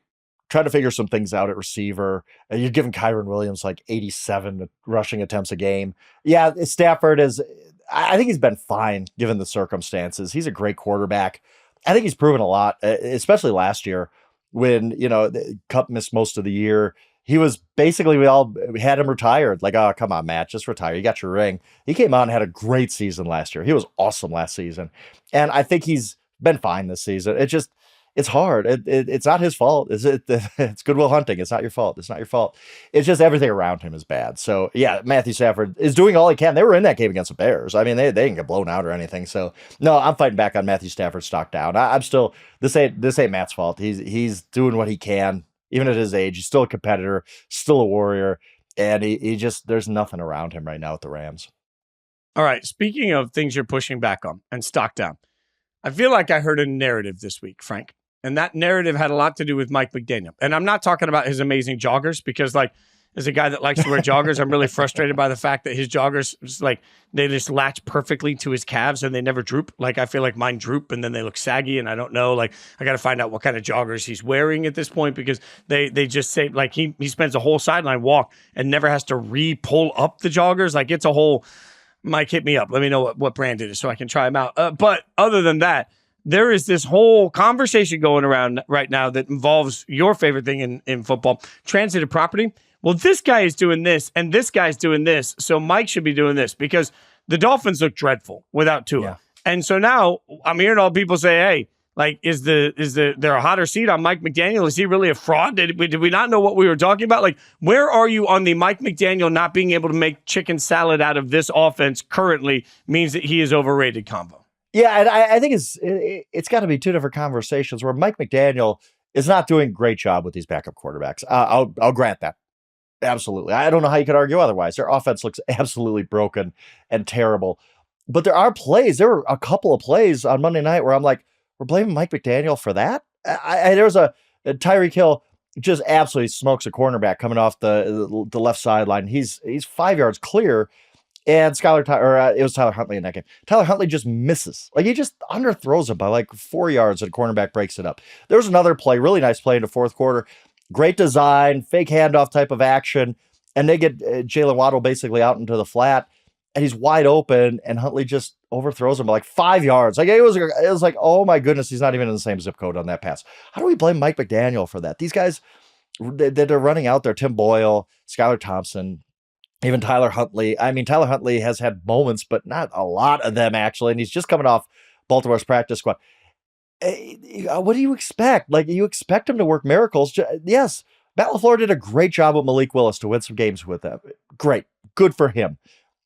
trying to figure some things out at receiver. You're giving Kyron Williams like 87 rushing attempts a game. Yeah, Stafford I think he's been fine given the circumstances. He's a great quarterback. I think he's proven a lot, especially last year when, Kupp missed most of the year. He was basically, we had him retired. Like, oh, come on, Matt, just retire. You got your ring. He came out and had a great season last year. He was awesome last season. And I think he's been fine this season. It's hard. It's not his fault. It's Goodwill Hunting. It's not your fault. It's not your fault. It's just everything around him is bad. So yeah, Matthew Stafford is doing all he can. They were in that game against the Bears. I mean, they didn't get blown out or anything. So no, I'm fighting back on Matthew Stafford stock down. I'm still, this ain't Matt's fault. He's doing what he can. Even at his age, he's still a competitor, still a warrior. And he just, there's nothing around him right now with the Rams. All right. Speaking of things you're pushing back on and stock down, I feel like I heard a narrative this week, Frank. And that narrative had a lot to do with Mike McDaniel. And I'm not talking about his amazing joggers because, like, as a guy that likes to wear joggers, I'm really frustrated by the fact that his joggers, they just latch perfectly to his calves and they never droop. Like, I feel like mine droop and then they look saggy and I don't know. Like, I got to find out what kind of joggers he's wearing at this point because they just say, like, he spends a whole sideline walk and never has to re-pull up the joggers. Like, it's a whole, Mike, hit me up. Let me know what brand it is so I can try them out. But other than that, there is this whole conversation going around right now that involves your favorite thing in football, transitive property. Well, this guy is doing this and this guy's doing this, so Mike should be doing this because the Dolphins look dreadful without Tua. Yeah. And so now I'm hearing all people say, hey, like, is there a hotter seat on Mike McDaniel? Is he really a fraud? Did we not know what we were talking about? Like, where are you on the Mike McDaniel not being able to make chicken salad out of this offense currently means that he is overrated combo? Yeah, and I think it's got to be two different conversations where Mike McDaniel is not doing a great job with these backup quarterbacks. I'll grant that. Absolutely. I don't know how you could argue otherwise. Their offense looks absolutely broken and terrible. But there were a couple of plays on Monday night where I'm like, we're blaming Mike McDaniel for that? There was a Tyreek Hill just absolutely smokes a cornerback coming off the left sideline. He's 5 yards clear. And it was Tyler Huntley in that game. Tyler Huntley just misses. Like, he just underthrows it by like 4 yards and cornerback breaks it up. There was another play, really nice play in the fourth quarter. Great design, fake handoff type of action. And they get Jalen Waddle basically out into the flat. and he's wide open, and Huntley just overthrows him by like 5 yards. Like it was like, oh my goodness, he's not even in the same zip code on that pass. How do we blame Mike McDaniel for that? These guys that are running out there, Tim Boyle, Skylar Thompson, even Tyler Huntley. I mean, Tyler Huntley has had moments, but not a lot of them actually, and he's just coming off Baltimore's practice squad. What do you expect? Like, you expect him to work miracles. Yes, Matt LaFleur did a great job with Malik Willis to win some games with them. Great. Good for him.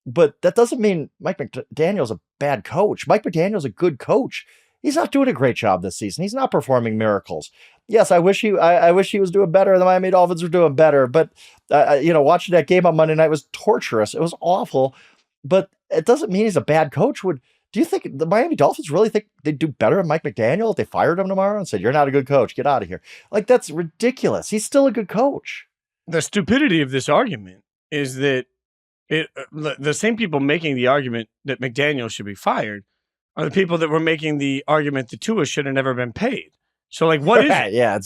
But that doesn't mean Mike McDaniel's a bad coach. Mike McDaniel's a good coach. He's not doing a great job this season. He's not performing miracles. Yes, I wish he was doing better. The Miami Dolphins were doing better. But, watching that game on Monday night was torturous. It was awful. But it doesn't mean he's a bad coach. Do you think the Miami Dolphins really think they'd do better than Mike McDaniel if they fired him tomorrow and said, you're not a good coach, get out of here? Like, that's ridiculous. He's still a good coach. The stupidity of this argument is that the same people making the argument that McDaniel should be fired are the people that were making the argument that Tua should have never been paid. So, like, what is it? Yeah,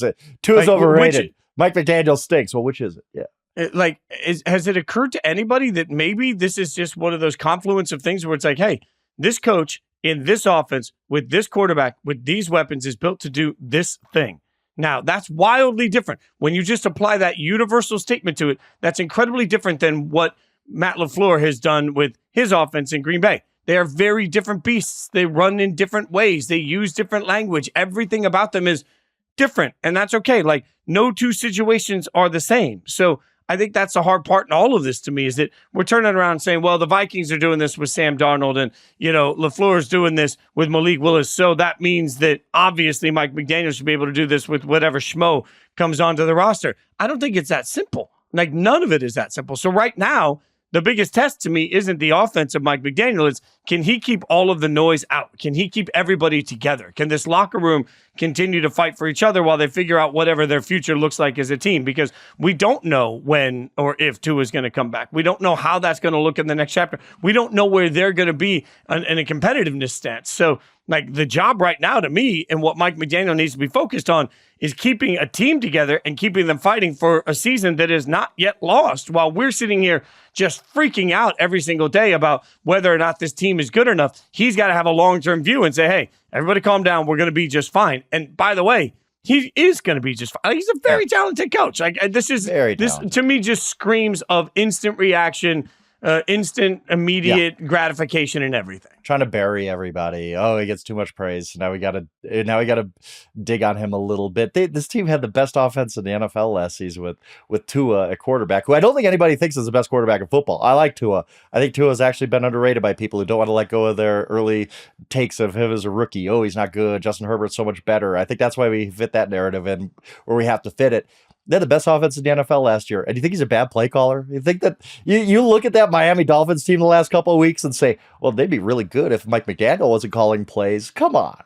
Tua's overrated. Mike McDaniel stinks. Well, which is it? Yeah. Has it occurred to anybody that maybe this is just one of those confluence of things where it's like, hey, this coach in this offense with this quarterback with these weapons is built to do this thing. Now, that's wildly different. When you just apply that universal statement to it, that's incredibly different than what Matt LaFleur has done with his offense in Green Bay. They are very different beasts. They run in different ways. They use different language. Everything about them is different, and that's okay. Like, no two situations are the same. So I think that's the hard part in all of this to me, is that we're turning around and saying, well, the Vikings are doing this with Sam Darnold and, LaFleur is doing this with Malik Willis. So that means that obviously Mike McDaniel should be able to do this with whatever schmo comes onto the roster. I don't think it's that simple. Like, none of it is that simple. So right now, the biggest test to me isn't the offense of Mike McDaniel. It's, can he keep all of the noise out? Can he keep everybody together? Can this locker room continue to fight for each other while they figure out whatever their future looks like as a team? Because we don't know when or if Tua is going to come back. We don't know how that's going to look in the next chapter. We don't know where they're going to be in a competitiveness stance. So, like, the job right now to me and what Mike McDaniel needs to be focused on is keeping a team together and keeping them fighting for a season that is not yet lost, while we're sitting here just freaking out every single day about whether or not this team is good enough. He's got to have a long-term view and say, hey, everybody calm down. We're going to be just fine. And by the way, he is going to be just fine. He's a very talented coach. Like, this to me just screams of instant reaction, instant, immediate gratification and everything. Trying to bury everybody. Oh, he gets too much praise. Now we gotta dig on him a little bit. This team had the best offense in the NFL last season with Tua at quarterback, who I don't think anybody thinks is the best quarterback in football. I like Tua. I think Tua has actually been underrated by people who don't want to let go of their early takes of him as a rookie. Oh, he's not good. Justin Herbert's so much better. I think that's why we fit that narrative in where we have to fit it. They had the best offense in the NFL last year. And you think he's a bad play caller? You think that you look at that Miami Dolphins team the last couple of weeks and say, well, they'd be really good if Mike McDaniel wasn't calling plays. Come on.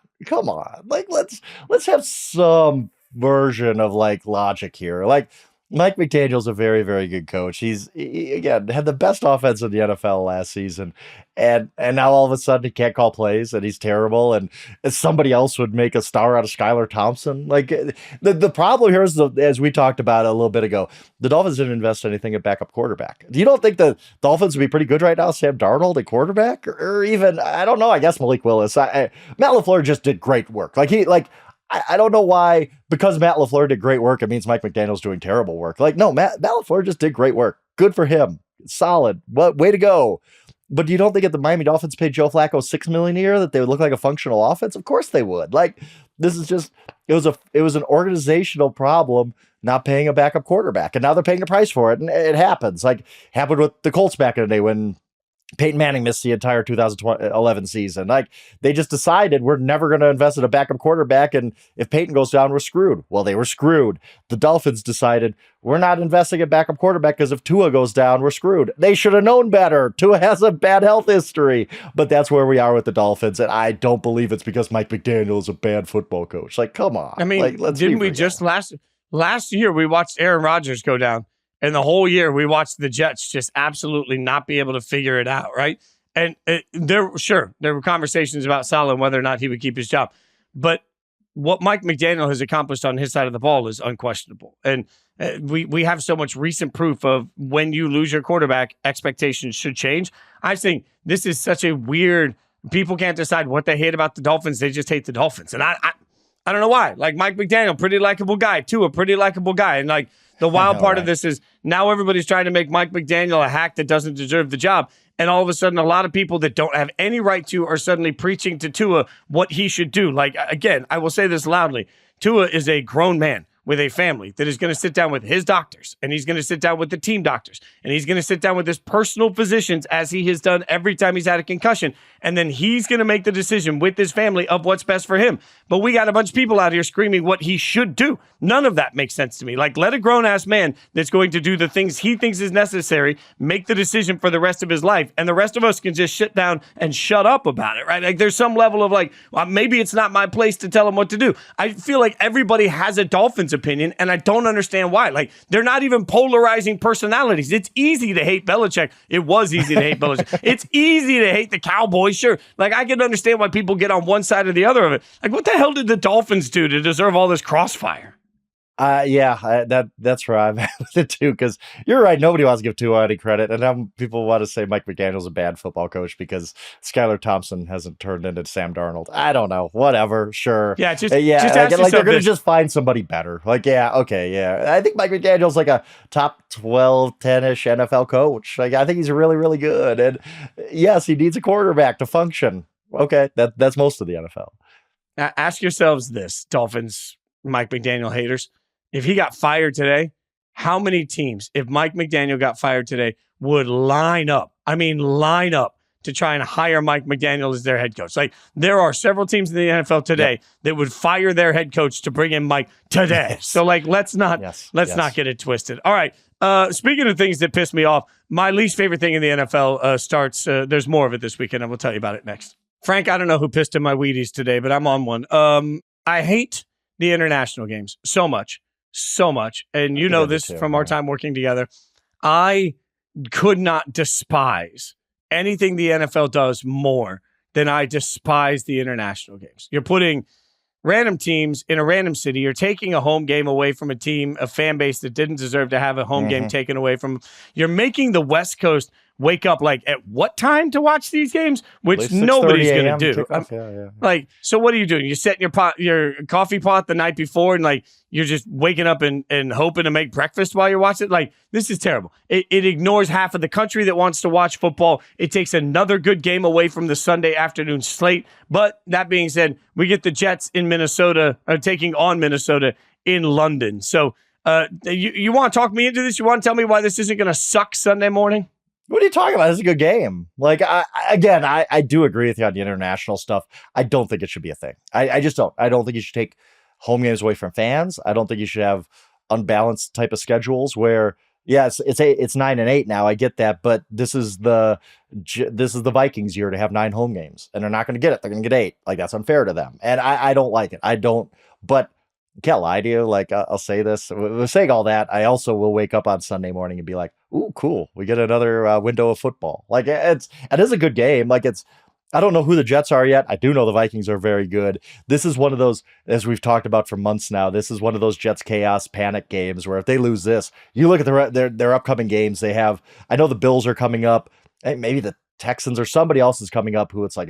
Like, let's have some version of like logic here. Like, Mike McDaniel's a very, very good coach. He again had the best offense in the NFL last season, and now all of a sudden he can't call plays and he's terrible. And somebody else would make a star out of Skylar Thompson. Like, the problem here is, as we talked about a little bit ago, the Dolphins didn't invest anything at backup quarterback. You don't think the Dolphins would be pretty good right now, Sam Darnold at quarterback, or even, I don't know, I guess Malik Willis. Matt LaFleur just did great work. I don't know why, because Matt LaFleur did great work, it means Mike McDaniel's doing terrible work. Like, no, Matt LaFleur just did great work. Good for him. Solid. Way to go. But you don't think if the Miami Dolphins paid Joe Flacco $6 million a year that they would look like a functional offense? Of course they would. Like, this is just, it was an organizational problem not paying a backup quarterback. And now they're paying a price for it. And it happens. Like, happened with the Colts back in the day when Peyton Manning missed the entire 2011 season. Like, they just decided we're never going to invest in a backup quarterback, and if Peyton goes down, we're screwed. Well, they were screwed. The Dolphins decided we're not investing in backup quarterback because if Tua goes down, we're screwed. They should have known better. Tua has a bad health history, but that's where we are with the Dolphins, and I don't believe it's because Mike McDaniel is a bad football coach. Like, come on. I mean, like, didn't we just last year we watched Aaron Rodgers go down? And the whole year, we watched the Jets just absolutely not be able to figure it out, right? And there were conversations about Saleh and whether or not he would keep his job. But what Mike McDaniel has accomplished on his side of the ball is unquestionable. And we have so much recent proof of when you lose your quarterback, expectations should change. I think this is such a weird, people can't decide what they hate about the Dolphins. They just hate the Dolphins. And I don't know why. Like Mike McDaniel, pretty likable guy. Tua, pretty likable guy. And like the wild part of this is now everybody's trying to make Mike McDaniel a hack that doesn't deserve the job. And all of a sudden, a lot of people that don't have any right to are suddenly preaching to Tua what he should do. Like, again, I will say this loudly. Tua is a grown man with a family that is going to sit down with his doctors, and he's going to sit down with the team doctors, and he's going to sit down with his personal physicians as he has done every time he's had a concussion. And then he's going to make the decision with his family of what's best for him. But we got a bunch of people out here screaming what he should do. None of that makes sense to me. Like, let a grown-ass man that's going to do the things he thinks is necessary make the decision for the rest of his life. And the rest of us can just sit down and shut up about it, right? Like, there's some level of like, well, maybe it's not my place to tell him what to do. I feel like everybody has a Dolphins opinion, and I don't understand why. Like, they're not even polarizing personalities. It's easy to hate Belichick. It was easy to hate Belichick. It's easy to hate the Cowboys, sure. Like, I can understand why people get on one side or the other of it. Like, what the hell did the Dolphins do to deserve all this crossfire? That's where I'm at with it too, because you're right. Nobody wants to give Tua any credit, and now people want to say Mike McDaniel's a bad football coach because Skylar Thompson hasn't turned into Sam Darnold. I don't know. Whatever. Sure. Yeah. Just like they're going to just find somebody better. Like, yeah, okay, yeah. I think Mike McDaniel's like a top 12, 10-ish NFL coach. Like, I think he's really, really good, and yes, he needs a quarterback to function. Okay, that's most of the NFL. Ask yourselves this, Dolphins, Mike McDaniel haters. If he got fired today, how many teams, if Mike McDaniel got fired today, would line up to try and hire Mike McDaniel as their head coach? Like, there are several teams in the NFL today that would fire their head coach to bring in Mike today. Yes. So, like, let's not get it twisted. All right. Speaking of things that piss me off, my least favorite thing in the NFL starts. There's more of it this weekend, and we'll tell you about it next. Frank, I don't know who pissed in my Wheaties today, but I'm on one. I hate the international games so much. And you know this from our time working together. I could not despise anything the NFL does more than I despise the international games. You're putting random teams in a random city. You're taking a home game away from a team, a fan base that didn't deserve to have a home game taken away from. You're making the West Coast wake up like at what time to watch these games, which nobody's going to do. Like, so what are you doing? You're setting your coffee pot the night before, and like you're just waking up and hoping to make breakfast while you're watching it. Like, this is terrible. It ignores half of the country that wants to watch football. It takes another good game away from the Sunday afternoon slate. But that being said, we get the Jets in Minnesota, taking on Minnesota in London. So you want to talk me into this? You want to tell me why this isn't going to suck Sunday morning? What are you talking about? This is a good game. Like, I do agree with you on the international stuff. I don't think it should be a thing. I just don't. I don't think you should take home games away from fans. I don't think you should have unbalanced type of schedules where, yes, it's 9-8 now. I get that, but this is the Vikings year to have 9 home games, and they're not going to get it. They're going to get 8. Like, that's unfair to them, and I don't like it. I don't. But I can't lie to you. Like, I'll say this. With saying all that, I also will wake up on Sunday morning and be like, "Ooh, cool! We get another window of football." Like, it is a good game. Like, I don't know who the Jets are yet. I do know the Vikings are very good. This is one of those, as we've talked about for months now, this is one of those Jets chaos panic games where if they lose this, you look at their upcoming games they have. I know the Bills are coming up. Maybe the Texans or somebody else is coming up who it's like,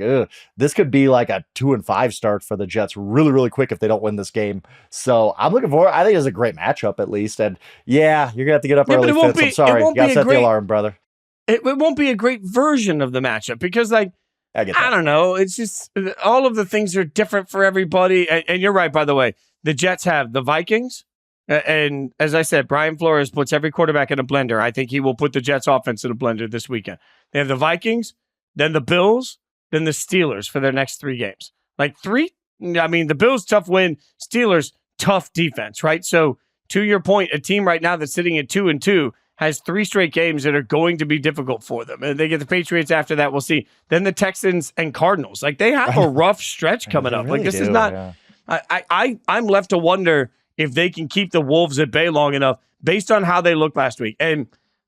this could be like a 2-5 start for the Jets really, really quick if they don't win this game. So I'm looking forward. I think it's a great matchup at least. And yeah, you're going to have to get up early, Fitz. I'm sorry. You got to set the alarm, brother. It won't be a great version of the matchup because, like, I don't know. It's just all of the things are different for everybody. And you're right, by the way. The Jets have the Vikings. And as I said, Brian Flores puts every quarterback in a blender. I think he will put the Jets offense in a blender this weekend. They have the Vikings, then the Bills, then the Steelers for their next 3 games. Like, 3? I mean, the Bills, tough win. Steelers, tough defense, right? So to your point, a team right now that's sitting at 2-2 has 3 straight games that are going to be difficult for them. And they get the Patriots after that. We'll see. Then the Texans and Cardinals. Like, they have a rough stretch coming up. Really like, this is not. Yeah. I'm left to wonder if they can keep the Wolves at bay long enough based on how they looked last week. And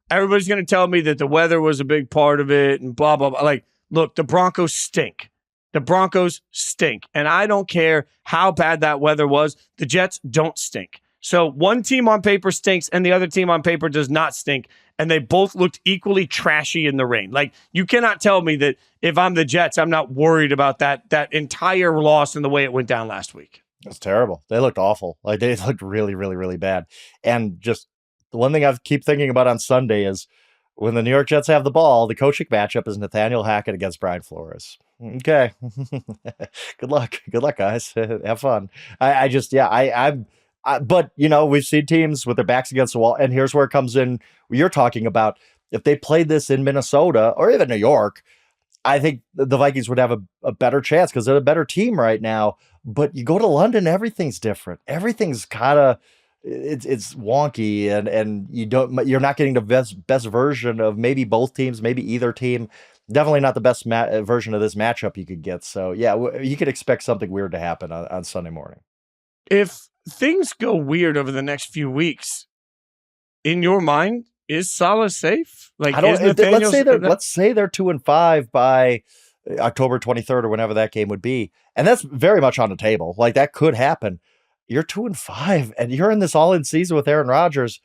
everybody's going to tell me that the weather was a big part of it and blah, blah, blah. Like, look, the Broncos stink. The Broncos stink. And I don't care how bad that weather was. The Jets don't stink. So one team on paper stinks and the other team on paper does not stink. And they both looked equally trashy in the rain. Like, you cannot tell me that if I'm the Jets, I'm not worried about that entire loss and the way it went down last week. That's terrible. They looked awful. Like, they looked really, really, really bad. And just the one thing I keep thinking about on Sunday is when the New York Jets have the ball, the coaching matchup is Nathaniel Hackett against Brian Flores. Okay. Good luck. Good luck, guys. Have fun. But, you know, we've seen teams with their backs against the wall. And here's where it comes in. You're talking about if they played this in Minnesota or even New York, I think the Vikings would have a better chance because they're a better team right now. But you go to London, everything's different. Everything's kind of it's wonky, and you're not getting the best version of maybe both teams, maybe either team. Definitely not the best version of this matchup you could get. So yeah, you could expect something weird to happen on Sunday morning. If things go weird over the next few weeks, in your mind, is Saleh safe? Like, let's say they're 2-5 by October 23rd or whenever that game would be, and that's very much on the table. Like, that could happen. You're 2-5, and you're in this all-in season with Aaron Rodgers.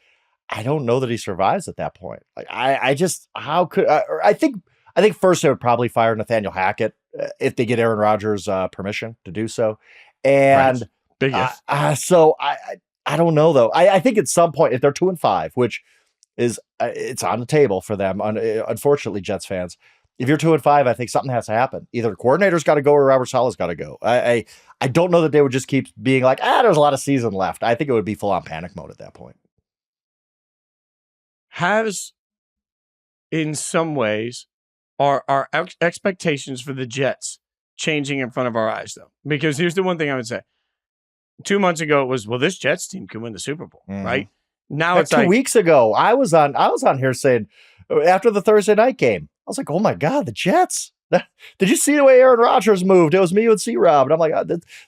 I don't know that he survives at that point. Like, I think first they would probably fire Nathaniel Hackett if they get Aaron Rodgers permission to do so, and right. So I don't know though. I think at some point if they're 2-5, which is it's on the table for them. Unfortunately, Jets fans, if you're 2-5, I think something has to happen. Either the coordinator's got to go or Robert Saleh's got to go. I don't know that they would just keep being like, there's a lot of season left. I think it would be full on panic mode at that point. Has, in some ways, our expectations for the Jets changing in front of our eyes, though? Because here's the one thing I would say. 2 months ago, it was, well, this Jets team can win the Super Bowl, right? Now it's 2 weeks ago. I was on here saying after the Thursday night game, I was like, oh my God, the Jets. Did you see the way Aaron Rodgers moved? It was me and C-Rob. And I'm like,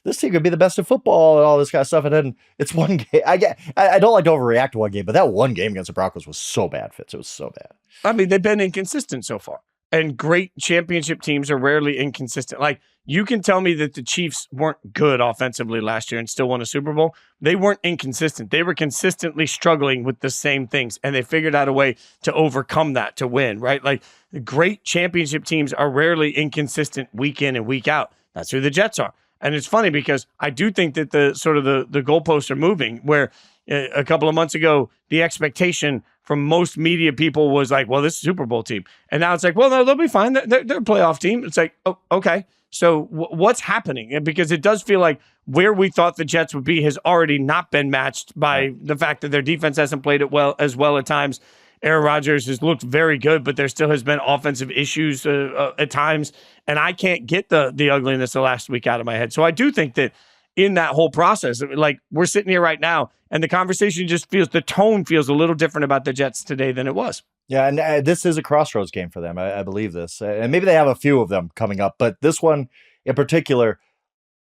this team could be the best in football and all this kind of stuff. And then it's one game. I don't like to overreact to one game, but that one game against the Broncos was so bad, Fitz. It was so bad. I mean, they've been inconsistent so far. And great championship teams are rarely inconsistent. Like, you can tell me that the Chiefs weren't good offensively last year and still won a Super Bowl. They weren't inconsistent. They were consistently struggling with the same things, and they figured out a way to overcome that to win, right? Like, great championship teams are rarely inconsistent week in and week out. That's who the Jets are. And it's funny because I do think that the goalposts are moving, where a couple of months ago, the expectation from most media people was like, well, this is a Super Bowl team. And now it's like, well, no, they'll be fine. They're a playoff team. It's like, oh, okay. So what's happening? Because it does feel like where we thought the Jets would be has already not been matched by the fact that their defense hasn't played it as well at times. Aaron Rodgers has looked very good, but there still has been offensive issues at times. And I can't get the ugliness of last week out of my head. So I do think that in that whole process, like, we're sitting here right now and the conversation the tone feels a little different about the Jets today than it was. Yeah, and this is a crossroads game for them. I believe this. And maybe they have a few of them coming up, but this one in particular,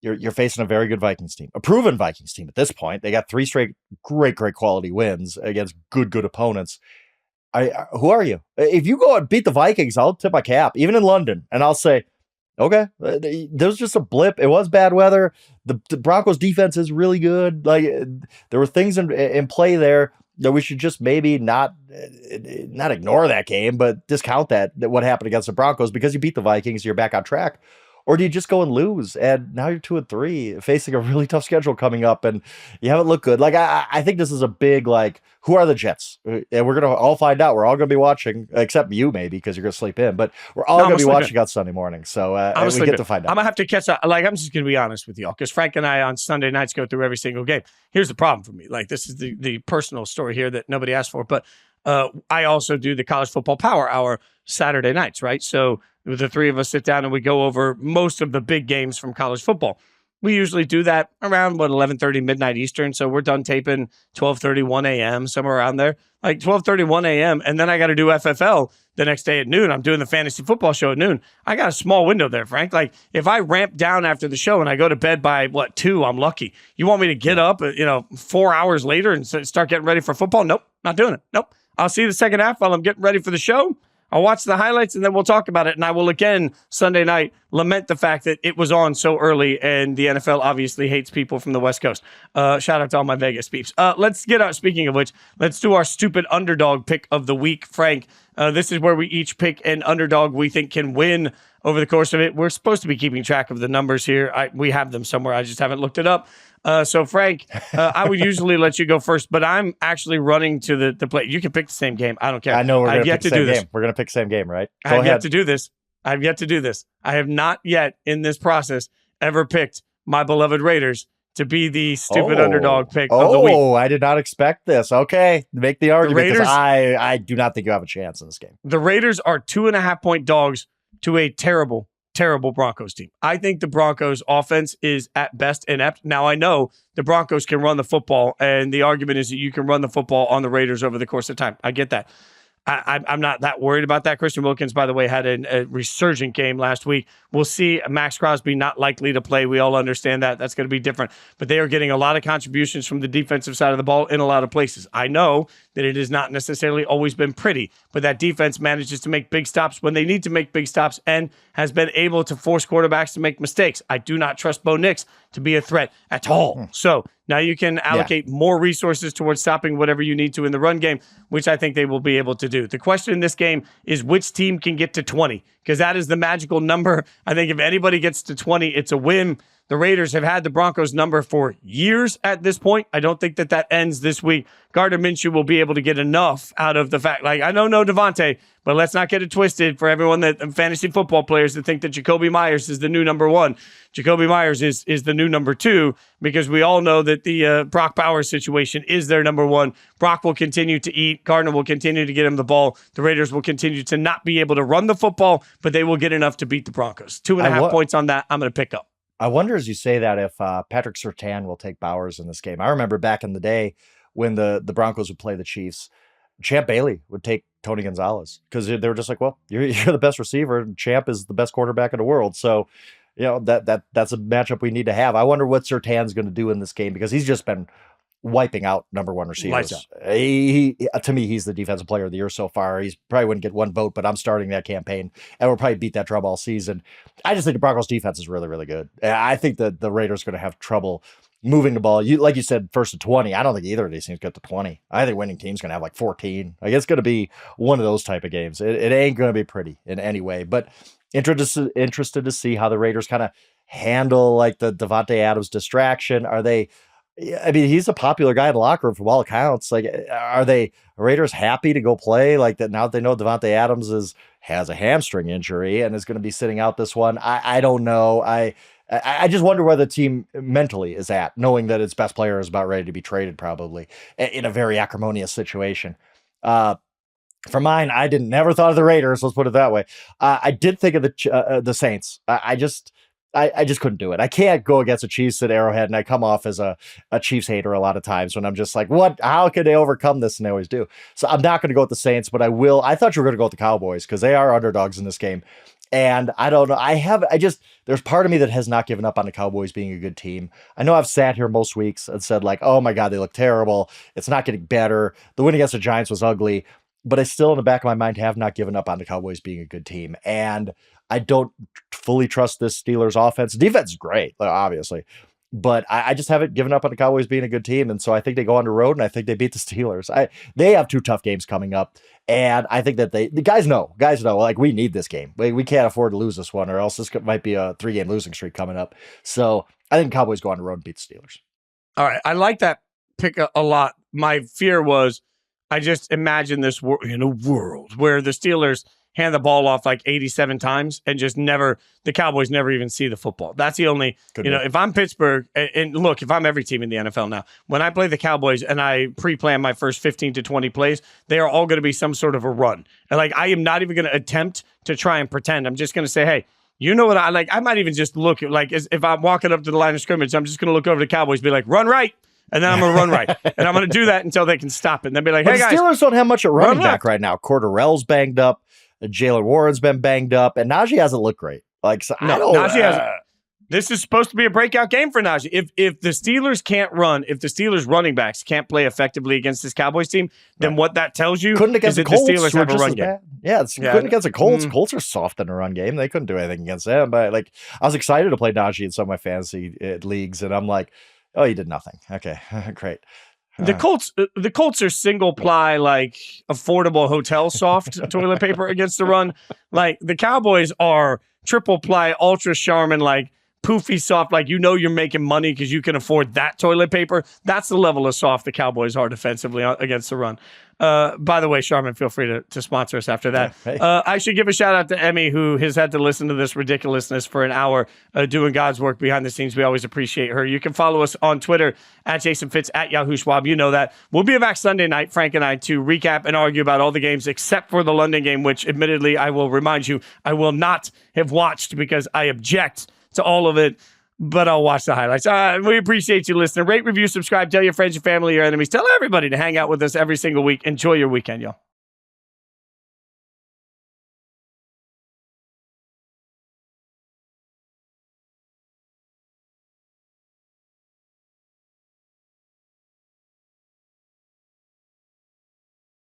you're facing a very good Vikings team, a proven Vikings team at this point. They got 3 straight great quality wins against good opponents. Who are you? If you go and beat the Vikings, I'll tip my cap, even in London, and I'll say, okay, there was just a blip. It was bad weather. The Broncos defense is really good. Like, there were things in play there that we should just maybe not ignore that game, but discount that what happened against the Broncos because you beat the Vikings, you're back on track. Or do you just go and lose? And now you're 2-3, facing a really tough schedule coming up, and you haven't looked good. Like, I think this is a big, like, who are the Jets? And we're going to all find out. We're all going to be watching, except you maybe, because you're going to sleep in. But we're all going to be watching on Sunday morning. So we get to find out. I'm going to have to catch up. Like, I'm just going to be honest with y'all, because Frank and I on Sunday nights go through every single game. Here's the problem for me. Like, this is the personal story here that nobody asked for. But I also do the College Football Power Hour Saturday nights, right? So the three of us sit down and we go over most of the big games from college football. We usually do that around 11:30 midnight Eastern. So we're done taping 12:30, 1 a.m., somewhere around there, like 12:30, 1 a.m. And then I got to do FFL the next day at noon. I'm doing the fantasy football show at noon. I got a small window there, Frank. Like, if I ramp down after the show and I go to bed by 2, I'm lucky. You want me to get up, 4 hours later and start getting ready for football? Nope, not doing it. Nope. I'll see the second half while I'm getting ready for the show. I'll watch the highlights and then we'll talk about it. And I will again Sunday night lament the fact that it was on so early and the NFL obviously hates people from the West Coast. Shout out to all my Vegas peeps. Let's get out. Speaking of which, let's do our stupid underdog pick of the week, Frank. This is where we each pick an underdog we think can win over the course of it. We're supposed to be keeping track of the numbers here. We have them somewhere. I just haven't looked it up. So, Frank, I would usually let you go first, but I'm actually running to the plate. You can pick the same game. I don't care. I know we're going to pick the same game. We're going to pick the same game, right? I have yet to do this. I have not yet in this process ever picked my beloved Raiders to be the stupid underdog pick of the week. Oh, I did not expect this. Okay, make the argument because I do not think you have a chance in this game. The Raiders are 2.5-point dogs to a terrible Broncos team. I think the Broncos offense is at best inept. Now, I know the Broncos can run the football, and the argument is that you can run the football on the Raiders over the course of time. I get that. I'm not that worried about that. Christian Wilkins, by the way, had a resurgent game last week. We'll see. Max Crosby not likely to play. We all understand that. That's going to be different. But they are getting a lot of contributions from the defensive side of the ball in a lot of places. I know that it has not necessarily always been pretty, but that defense manages to make big stops when they need to make big stops and has been able to force quarterbacks to make mistakes. I do not trust Bo Nix to be a threat at all. So now you can allocate more resources towards stopping whatever you need to in the run game, which I think they will be able to do. The question in this game is which team can get to 20, because that is the magical number. I think if anybody gets to 20, it's a win. The Raiders have had the Broncos number for years at this point. I don't think that ends this week. Gardner Minshew will be able to get enough out of the fact, like, I don't know Devontae, but let's not get it twisted for everyone that fantasy football players that think that Jacoby Myers is the new number one. Jacoby Myers is the new number two, because we all know that the Brock Bowers situation is their number one. Brock will continue to eat. Gardner will continue to get him the ball. The Raiders will continue to not be able to run the football, but they will get enough to beat the Broncos. 2.5 points on that. I'm going to pick up. I wonder, as you say that, if Patrick Surtain will take Bowers in this game. I remember back in the day when the Broncos would play the Chiefs, Champ Bailey would take Tony Gonzalez because they were just like, well, you're the best receiver, and Champ is the best quarterback in the world. So, you know, that's a matchup we need to have. I wonder what Surtain's going to do in this game, because he's just been wiping out number one receivers. He, to me, he's the defensive player of the year so far. He's probably wouldn't get one vote, but I'm starting that campaign, and we'll probably beat that drum all season. I just think the Broncos defense is really, really good. I think that the Raiders are going to have trouble moving the ball. Like you said, first to 20. I don't think either of these teams get to 20. I think winning team's going to have like 14. Like, it's going to be one of those type of games. It ain't going to be pretty in any way, but interested to see how the Raiders kind of handle like the Devontae Adams distraction. Are they, I mean, he's a popular guy in the locker room from all accounts. Like, are the Raiders happy to go play like that now that they know Devontae Adams has a hamstring injury and is going to be sitting out this one? I don't know. I just wonder where the team mentally is at, knowing that its best player is about ready to be traded, probably in a very acrimonious situation. For mine, I never thought of the Raiders. Let's put it that way. I did think of the Saints. I just couldn't do it. I can't go against the Chiefs at Arrowhead, and I come off as a Chiefs hater a lot of times when I'm just like, what? How can they overcome this? And they always do. So I'm not going to go with the Saints, but I will. I thought you were going to go with the Cowboys because they are underdogs in this game. And I don't know. There's part of me that has not given up on the Cowboys being a good team. I know I've sat here most weeks and said like, oh my God, they look terrible. It's not getting better. The win against the Giants was ugly, but I still in the back of my mind have not given up on the Cowboys being a good team. And I don't fully trust this Steelers offense. Defense is great, obviously, but I just haven't given up on the Cowboys being a good team. And so I think they go on the road and I think they beat the Steelers. They have two tough games coming up. And I think that the guys know, like, we need this game. We can't afford to lose this one, or else this might be a 3-game losing streak coming up. So I think Cowboys go on the road and beat the Steelers. All right. I like that pick a lot. My fear was, I just imagine this in a world where the Steelers hand the ball off like 87 times and just the Cowboys never even see the football. That's the only, if I'm Pittsburgh, and look, if I'm every team in the NFL now, when I play the Cowboys and I pre-plan my first 15 to 20 plays, they are all going to be some sort of a run. And like, I am not even going to attempt to try and pretend. I'm just going to say, hey, you know what I like? I might even just look like, if I'm walking up to the line of scrimmage, I'm just going to look over to the Cowboys, be like, run right. And then I'm going to run right. And I'm going to do that until they can stop it. And then be like, hey, guys. The Steelers don't have much at running back right now. Cordarrelle's banged up. Jalen Warren's been banged up. And Najee hasn't looked great. Like, so no, Najee hasn't. This is supposed to be a breakout game for Najee. If the Steelers can't run, if the Steelers running backs can't play effectively against this Cowboys team, then what that tells you couldn't against is the that Colts, the Steelers have a run game. Couldn't against the Colts. Colts are soft in the run game. They couldn't do anything against them. But like, I was excited to play Najee in some of my fantasy leagues, and I'm like, oh, he did nothing. Okay, great. The Colts are single ply, like affordable hotel soft toilet paper against the run. Like the Cowboys are triple ply, ultra Charmin, like poofy soft, like you're making money because you can afford that toilet paper. That's the level of soft the Cowboys are defensively against the run. By the way, Charmin, feel free to sponsor us after that. Hey. I should give a shout out to Emmy, who has had to listen to this ridiculousness for an hour, doing God's work behind the scenes. We always appreciate her. You can follow us on Twitter at Jason Fitz, at Yahoo Schwab. You know that. We'll be back Sunday night, Frank and I, to recap and argue about all the games except for the London game, which admittedly, I will remind you, I will not have watched because I object to all of it, but I'll watch the highlights. We appreciate you listening. Rate, review, subscribe, tell your friends, your family, your enemies. Tell everybody to hang out with us every single week. Enjoy your weekend, y'all.